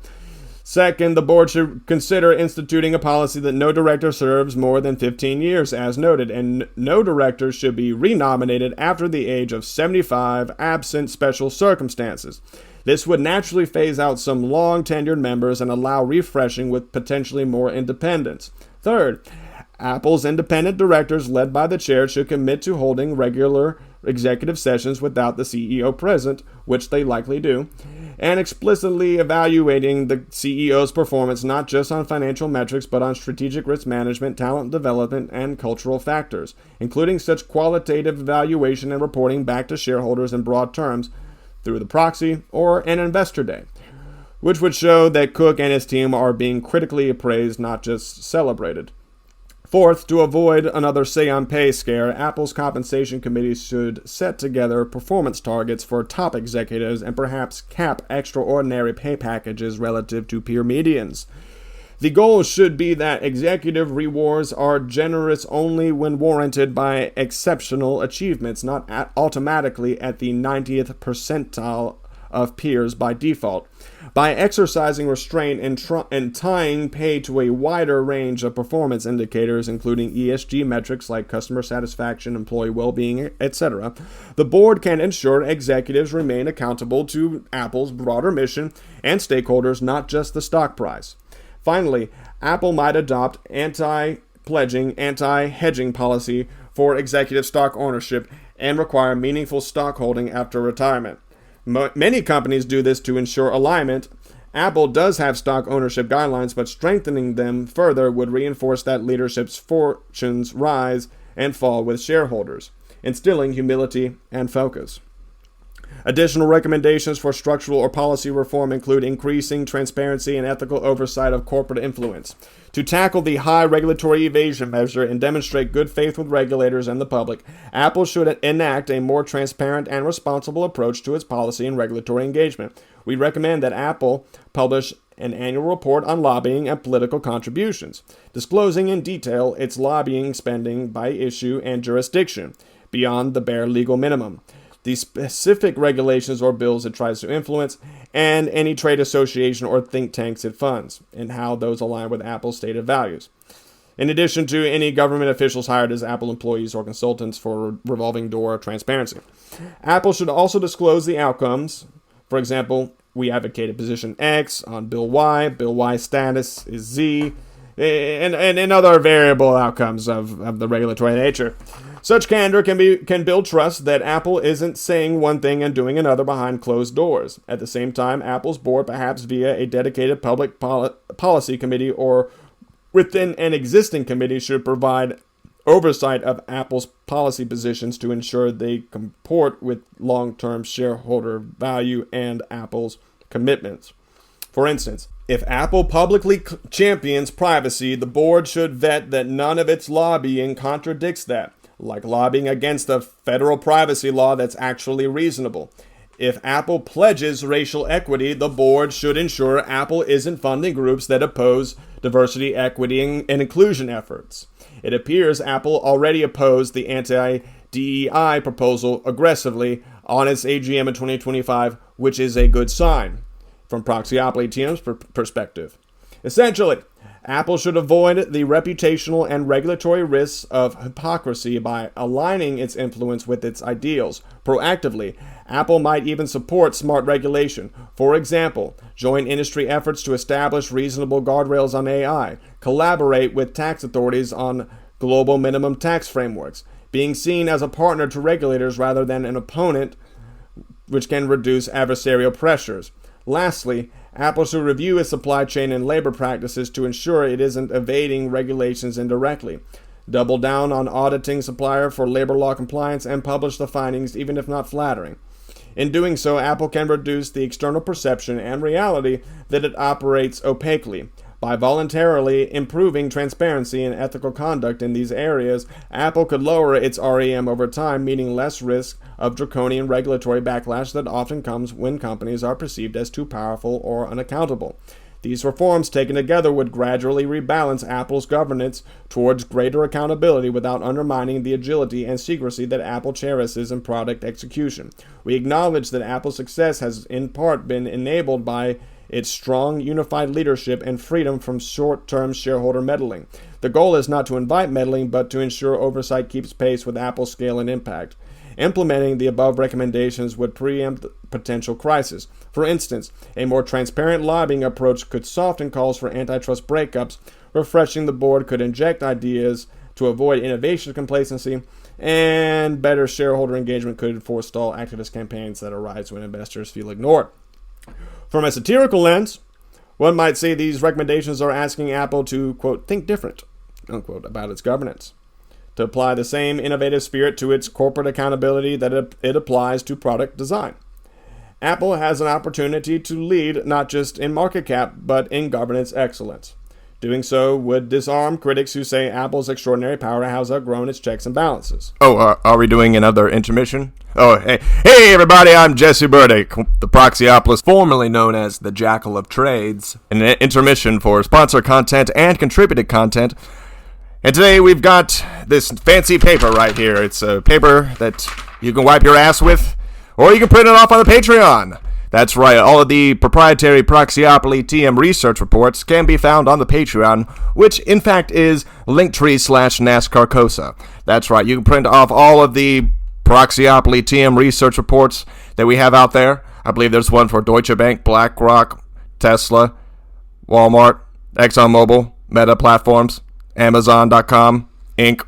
Second, the board should consider instituting a policy that no director serves more than 15 years, as noted, and no director should be renominated after the age of 75, absent special circumstances. This would naturally phase out some long-tenured members and allow refreshing with potentially more independence. Third, Apple's independent directors, led by the chair, should commit to holding regular executive sessions without the CEO present, which they likely do, and explicitly evaluating the CEO's performance not just on financial metrics but on strategic risk management, talent development, and cultural factors, including such qualitative evaluation and reporting back to shareholders in broad terms through the proxy or an investor day, which would show that Cook and his team are being critically appraised, not just celebrated. Fourth, to avoid another say-on-pay scare, Apple's compensation committee should set together performance targets for top executives and perhaps cap extraordinary pay packages relative to peer medians. The goal should be that executive rewards are generous only when warranted by exceptional achievements, not automatically at the 90th percentile of peers by default. By exercising restraint and tying pay to a wider range of performance indicators, including ESG metrics like customer satisfaction, employee well-being, etc., the board can ensure executives remain accountable to Apple's broader mission and stakeholders, not just the stock price. Finally, Apple might adopt anti-pledging, anti-hedging policy for executive stock ownership and require meaningful stockholding after retirement. Many companies do this to ensure alignment. Apple does have stock ownership guidelines, but strengthening them further would reinforce that leadership's fortunes rise and fall with shareholders, instilling humility and focus. Additional recommendations for structural or policy reform include increasing transparency and ethical oversight of corporate influence. To tackle the high regulatory evasion measure and demonstrate good faith with regulators and the public, Apple should enact a more transparent and responsible approach to its policy and regulatory engagement. We recommend that Apple publish an annual report on lobbying and political contributions, disclosing in detail its lobbying spending by issue and jurisdiction, beyond the bare legal minimum, the specific regulations or bills it tries to influence, and any trade association or think tanks it funds, and how those align with Apple's stated values. In addition to any government officials hired as Apple employees or consultants for revolving door transparency. Apple should also disclose the outcomes. For example, we advocated position X on Bill Y. Bill Y's status is Z, and other variable outcomes of the regulatory nature. Such candor can build trust that Apple isn't saying one thing and doing another behind closed doors. At the same time, Apple's board, perhaps via a dedicated public policy committee or within an existing committee, should provide oversight of Apple's policy positions to ensure they comport with long-term shareholder value and Apple's commitments. For instance, if Apple publicly champions privacy, the board should vet that none of its lobbying contradicts that, like lobbying against a federal privacy law that's actually reasonable. If Apple pledges racial equity, the board should ensure Apple isn't funding groups that oppose diversity, equity, and inclusion efforts. It appears Apple already opposed the anti-DEI proposal aggressively on its AGM in 2025, which is a good sign from Proxyopoly team's perspective. Essentially, Apple should avoid the reputational and regulatory risks of hypocrisy by aligning its influence with its ideals. Proactively, Apple might even support smart regulation. For example, join industry efforts to establish reasonable guardrails on AI, collaborate with tax authorities on global minimum tax frameworks, being seen as a partner to regulators rather than an opponent, which can reduce adversarial pressures. Lastly, Apple should review its supply chain and labor practices to ensure it isn't evading regulations indirectly. Double down on auditing supplier for labor law compliance and publish the findings, even if not flattering. In doing so, Apple can reduce the external perception and reality that it operates opaquely. By voluntarily improving transparency and ethical conduct in these areas, Apple could lower its REM over time, meaning less risk of draconian regulatory backlash that often comes when companies are perceived as too powerful or unaccountable. These reforms taken together would gradually rebalance Apple's governance towards greater accountability without undermining the agility and secrecy that Apple cherishes in product execution. We acknowledge that Apple's success has in part been enabled by its strong, unified leadership and freedom from short-term shareholder meddling. The goal is not to invite meddling, but to ensure oversight keeps pace with Apple's scale and impact. Implementing the above recommendations would preempt potential crisis. For instance, a more transparent lobbying approach could soften calls for antitrust breakups. Refreshing the board could inject ideas to avoid innovation complacency, and better shareholder engagement could forestall activist campaigns that arise when investors feel ignored. From a satirical lens, one might say these recommendations are asking Apple to, quote, think different, unquote, about its governance, to apply the same innovative spirit to its corporate accountability that it applies to product design. Apple has an opportunity to lead not just in market cap, but in governance excellence. Doing so would disarm critics who say Apple's extraordinary power has outgrown its checks and balances. Oh, are we doing another intermission? Oh, hey everybody, I'm Jesse Burdick, the Proxyopoly, formerly known as the Jackal of Trades, an intermission for sponsored content and contributed content. And today we've got this fancy paper right here. It's a paper that you can wipe your ass with, or you can print it off on the Patreon. That's right, all of the proprietary Proxyopoly TM research reports can be found on the Patreon, which in fact is linktree/NASCARCosa. That's right, you can print off all of the Proxyopoly TM research reports that we have out there. I believe there's one for Deutsche Bank, BlackRock, Tesla, Walmart, ExxonMobil, Meta Platforms, Amazon.com, Inc.,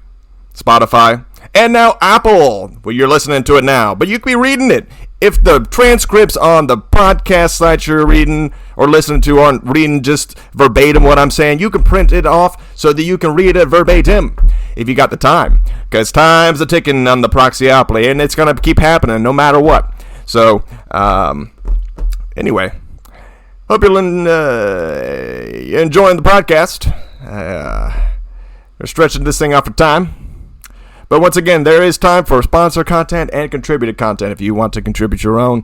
Spotify, and now Apple. Well, you're listening to it now, but you could be reading it. If the transcripts on the podcast site you're reading or listening to aren't reading just verbatim what I'm saying, you can print it off so that you can read it verbatim if you got the time. Because time's a ticking on the Proxyopoly, and it's going to keep happening no matter what. So, anyway, hope you're enjoying the podcast. We're stretching this thing out for time. But once again, there is time for sponsor content and contributed content. If you want to contribute your own,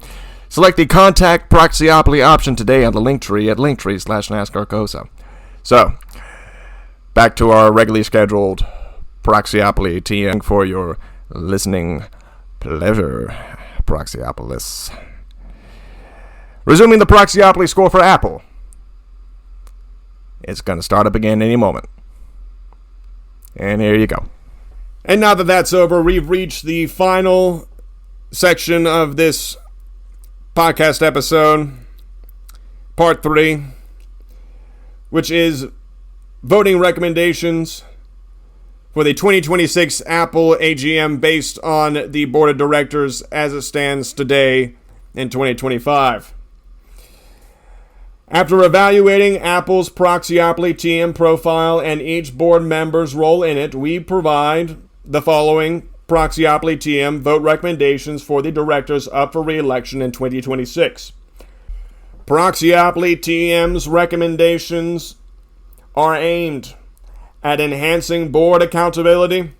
select the Contact Proxyopoly option today on the Linktree at linktree/NASCARCosa. So, back to our regularly scheduled Proxyopoly TM for your listening pleasure, Proxyopolis. Resuming the Proxyopoly score for Apple. It's going to start up again any moment. And here you go. And now that that's over, we've reached the final section of this podcast episode, part 3, which is voting recommendations for the 2026 Apple AGM based on the board of directors as it stands today in 2025. After evaluating Apple's Proxyopoly TM profile and each board member's role in it, we provide the following Proxyopoly TM vote recommendations for the directors up for re-election in 2026. Proxyopoly TM's recommendations are aimed at enhancing board accountability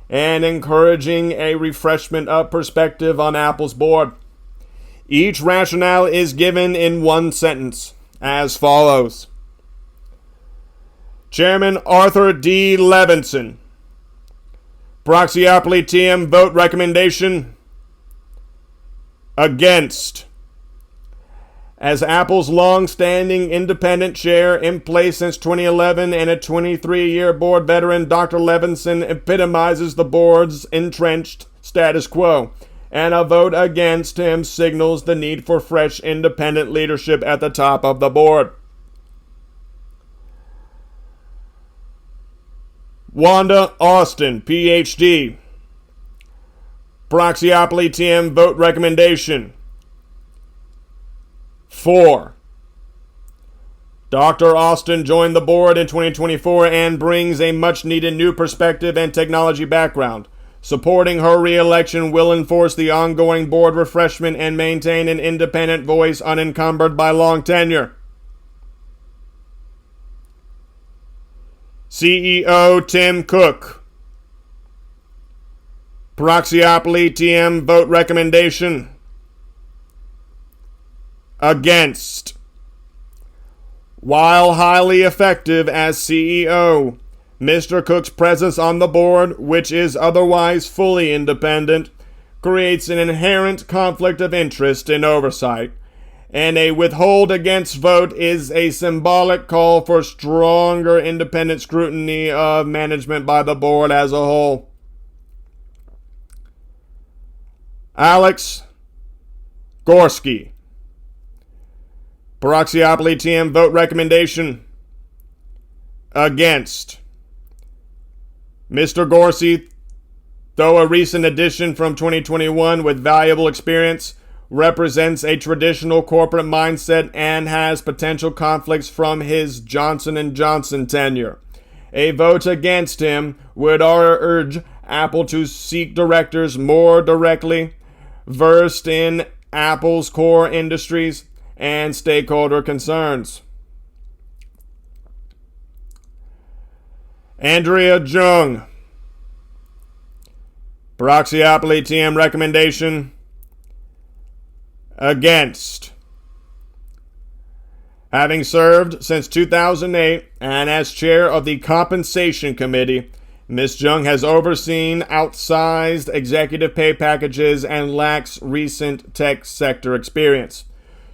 and encouraging a refreshment of perspective on Apple's board. Each rationale is given in one sentence, as follows. Chairman Arthur D. Levinson. Proxyopoly TM vote recommendation against. As Apple's long-standing independent chair in place since 2011 and a 23-year board veteran, Dr. Levinson epitomizes the board's entrenched status quo, and a vote against him signals the need for fresh independent leadership at the top of the board. Wanda Austin, Ph.D. Proxyopoly TM vote recommendation 4. Dr. Austin joined the board in 2024 and brings a much-needed new perspective and technology background. Supporting her re-election will enforce the ongoing board refreshment and maintain an independent voice unencumbered by long tenure. CEO Tim Cook. Proxyopoly TM vote recommendation against. While highly effective as CEO, Mr. Cook's presence on the board, which is otherwise fully independent, creates an inherent conflict of interest in oversight, and a withhold against vote is a symbolic call for stronger independent scrutiny of management by the board as a whole. Alex Gorsky. Proxyopoly TM vote recommendation against. Mr. Gorsky, though a recent addition from 2021 with valuable experience, represents a traditional corporate mindset and has potential conflicts from his Johnson & Johnson tenure. A vote against him would urge Apple to seek directors more directly versed in Apple's core industries and stakeholder concerns. Andrea Jung. Proxyopoly TM recommendation against. Having served since 2008 and as chair of the Compensation Committee, Ms. Jung has overseen outsized executive pay packages and lacks recent tech sector experience.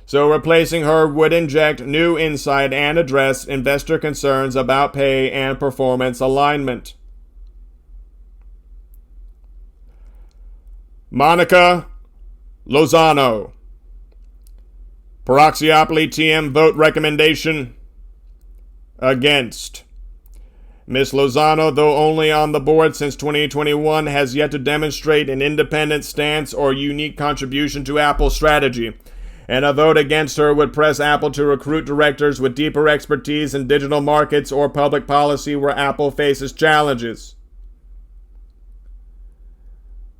So replacing her would inject new insight and address investor concerns about pay and performance alignment. Monica Lozano. Proxyopoly TM vote recommendation against. Ms. Lozano, though only on the board since 2021, has yet to demonstrate an independent stance or unique contribution to Apple's strategy, and a vote against her would press Apple to recruit directors with deeper expertise in digital markets or public policy where Apple faces challenges.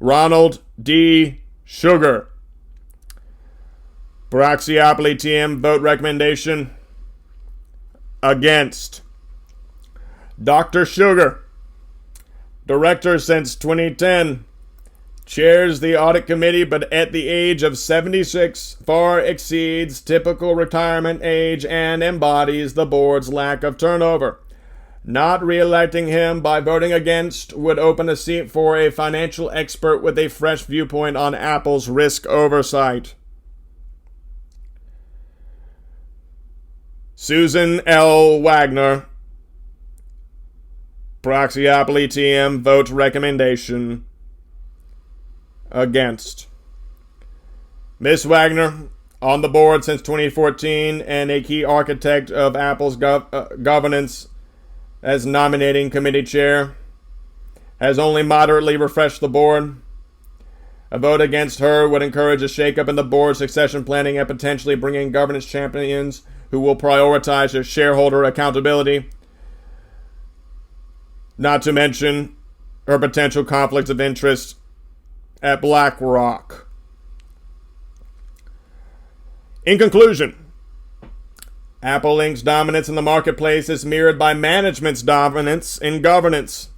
Ronald D. Sugar. Proxyopoly TM vote recommendation against. Dr. Sugar, director since 2010, chairs the audit committee, but at the age of 76 far exceeds typical retirement age and embodies the board's lack of turnover. Not re-electing him by voting against would open a seat for a financial expert with a fresh viewpoint on Apple's risk oversight. Susan L. Wagner. Proxyopoly TM vote recommendation against. Ms. Wagner, on the board since 2014 and a key architect of Apple's governance as nominating committee chair, has only moderately refreshed the board. A vote against her would encourage a shakeup in the board's succession planning and potentially bring in governance champions who will prioritize their shareholder accountability. Not to mention her potential conflicts of interest at BlackRock. In conclusion, Apple Inc.'s dominance in the marketplace is mirrored by management's dominance in governance.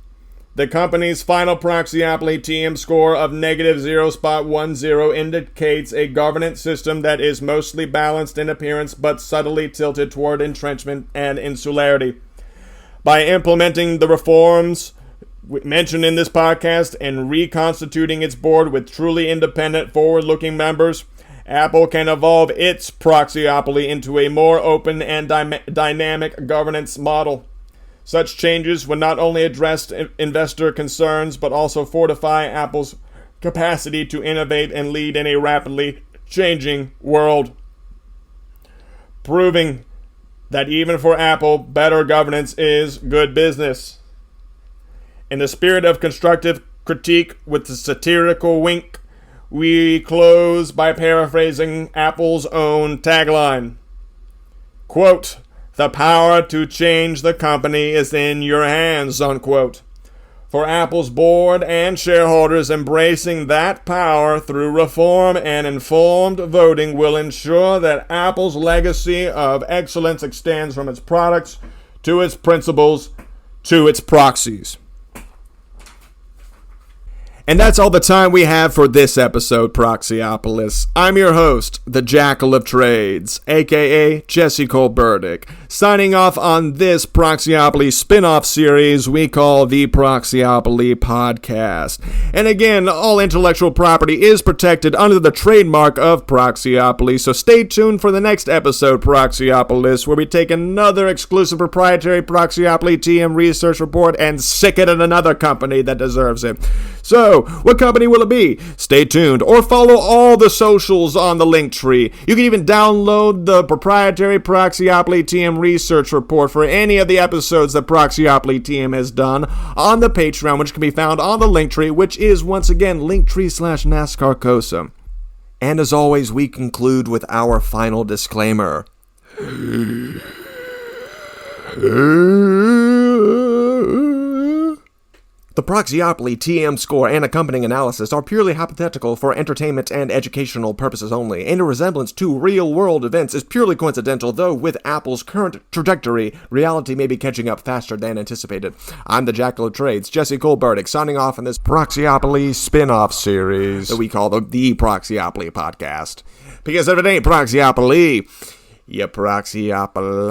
The company's final Proxyopoly TM score of negative 0.10 indicates a governance system that is mostly balanced in appearance but subtly tilted toward entrenchment and insularity. By implementing the reforms mentioned in this podcast and reconstituting its board with truly independent, forward-looking members, Apple can evolve its Proxyopoly into a more open and dynamic governance model. Such changes would not only address investor concerns, but also fortify Apple's capacity to innovate and lead in a rapidly changing world, proving that even for Apple, better governance is good business. In the spirit of constructive critique with a satirical wink, we close by paraphrasing Apple's own tagline. Quote, "The power to change the company is in your hands," unquote. For Apple's board and shareholders, embracing that power through reform and informed voting will ensure that Apple's legacy of excellence extends from its products to its principles to its proxies. And that's all the time we have for this episode, Proxyopolis. I'm your host, the Jackal of Trades, aka Jesse Cole Burdick. signing off on this Proxyopoly spin-off series we call the Proxyopoly Podcast. And again, all intellectual property is protected under the trademark of Proxyopoly, so stay tuned for the next episode, Proxyopolis, where we take another exclusive proprietary Proxyopoly TM research report and sick it in another company that deserves it. So, what company will it be? Stay tuned, or follow all the socials on the link tree. You can even download the proprietary Proxyopoly TM research report for any of the episodes that Proxyopoly TM has done on the Patreon, which can be found on the link tree, which is once again linktree/NASCARCosa. And as always, we conclude with our final disclaimer. The Proxyopoly TM score and accompanying analysis are purely hypothetical for entertainment and educational purposes only. Any resemblance to real-world events is purely coincidental, though with Apple's current trajectory, reality may be catching up faster than anticipated. I'm the Jackal of Trades, Jesse Goldberg, signing off on this Proxyopoly spin-off series that we call the Proxyopoly Podcast. Because if it ain't Proxyopoly, you Proxyopoly.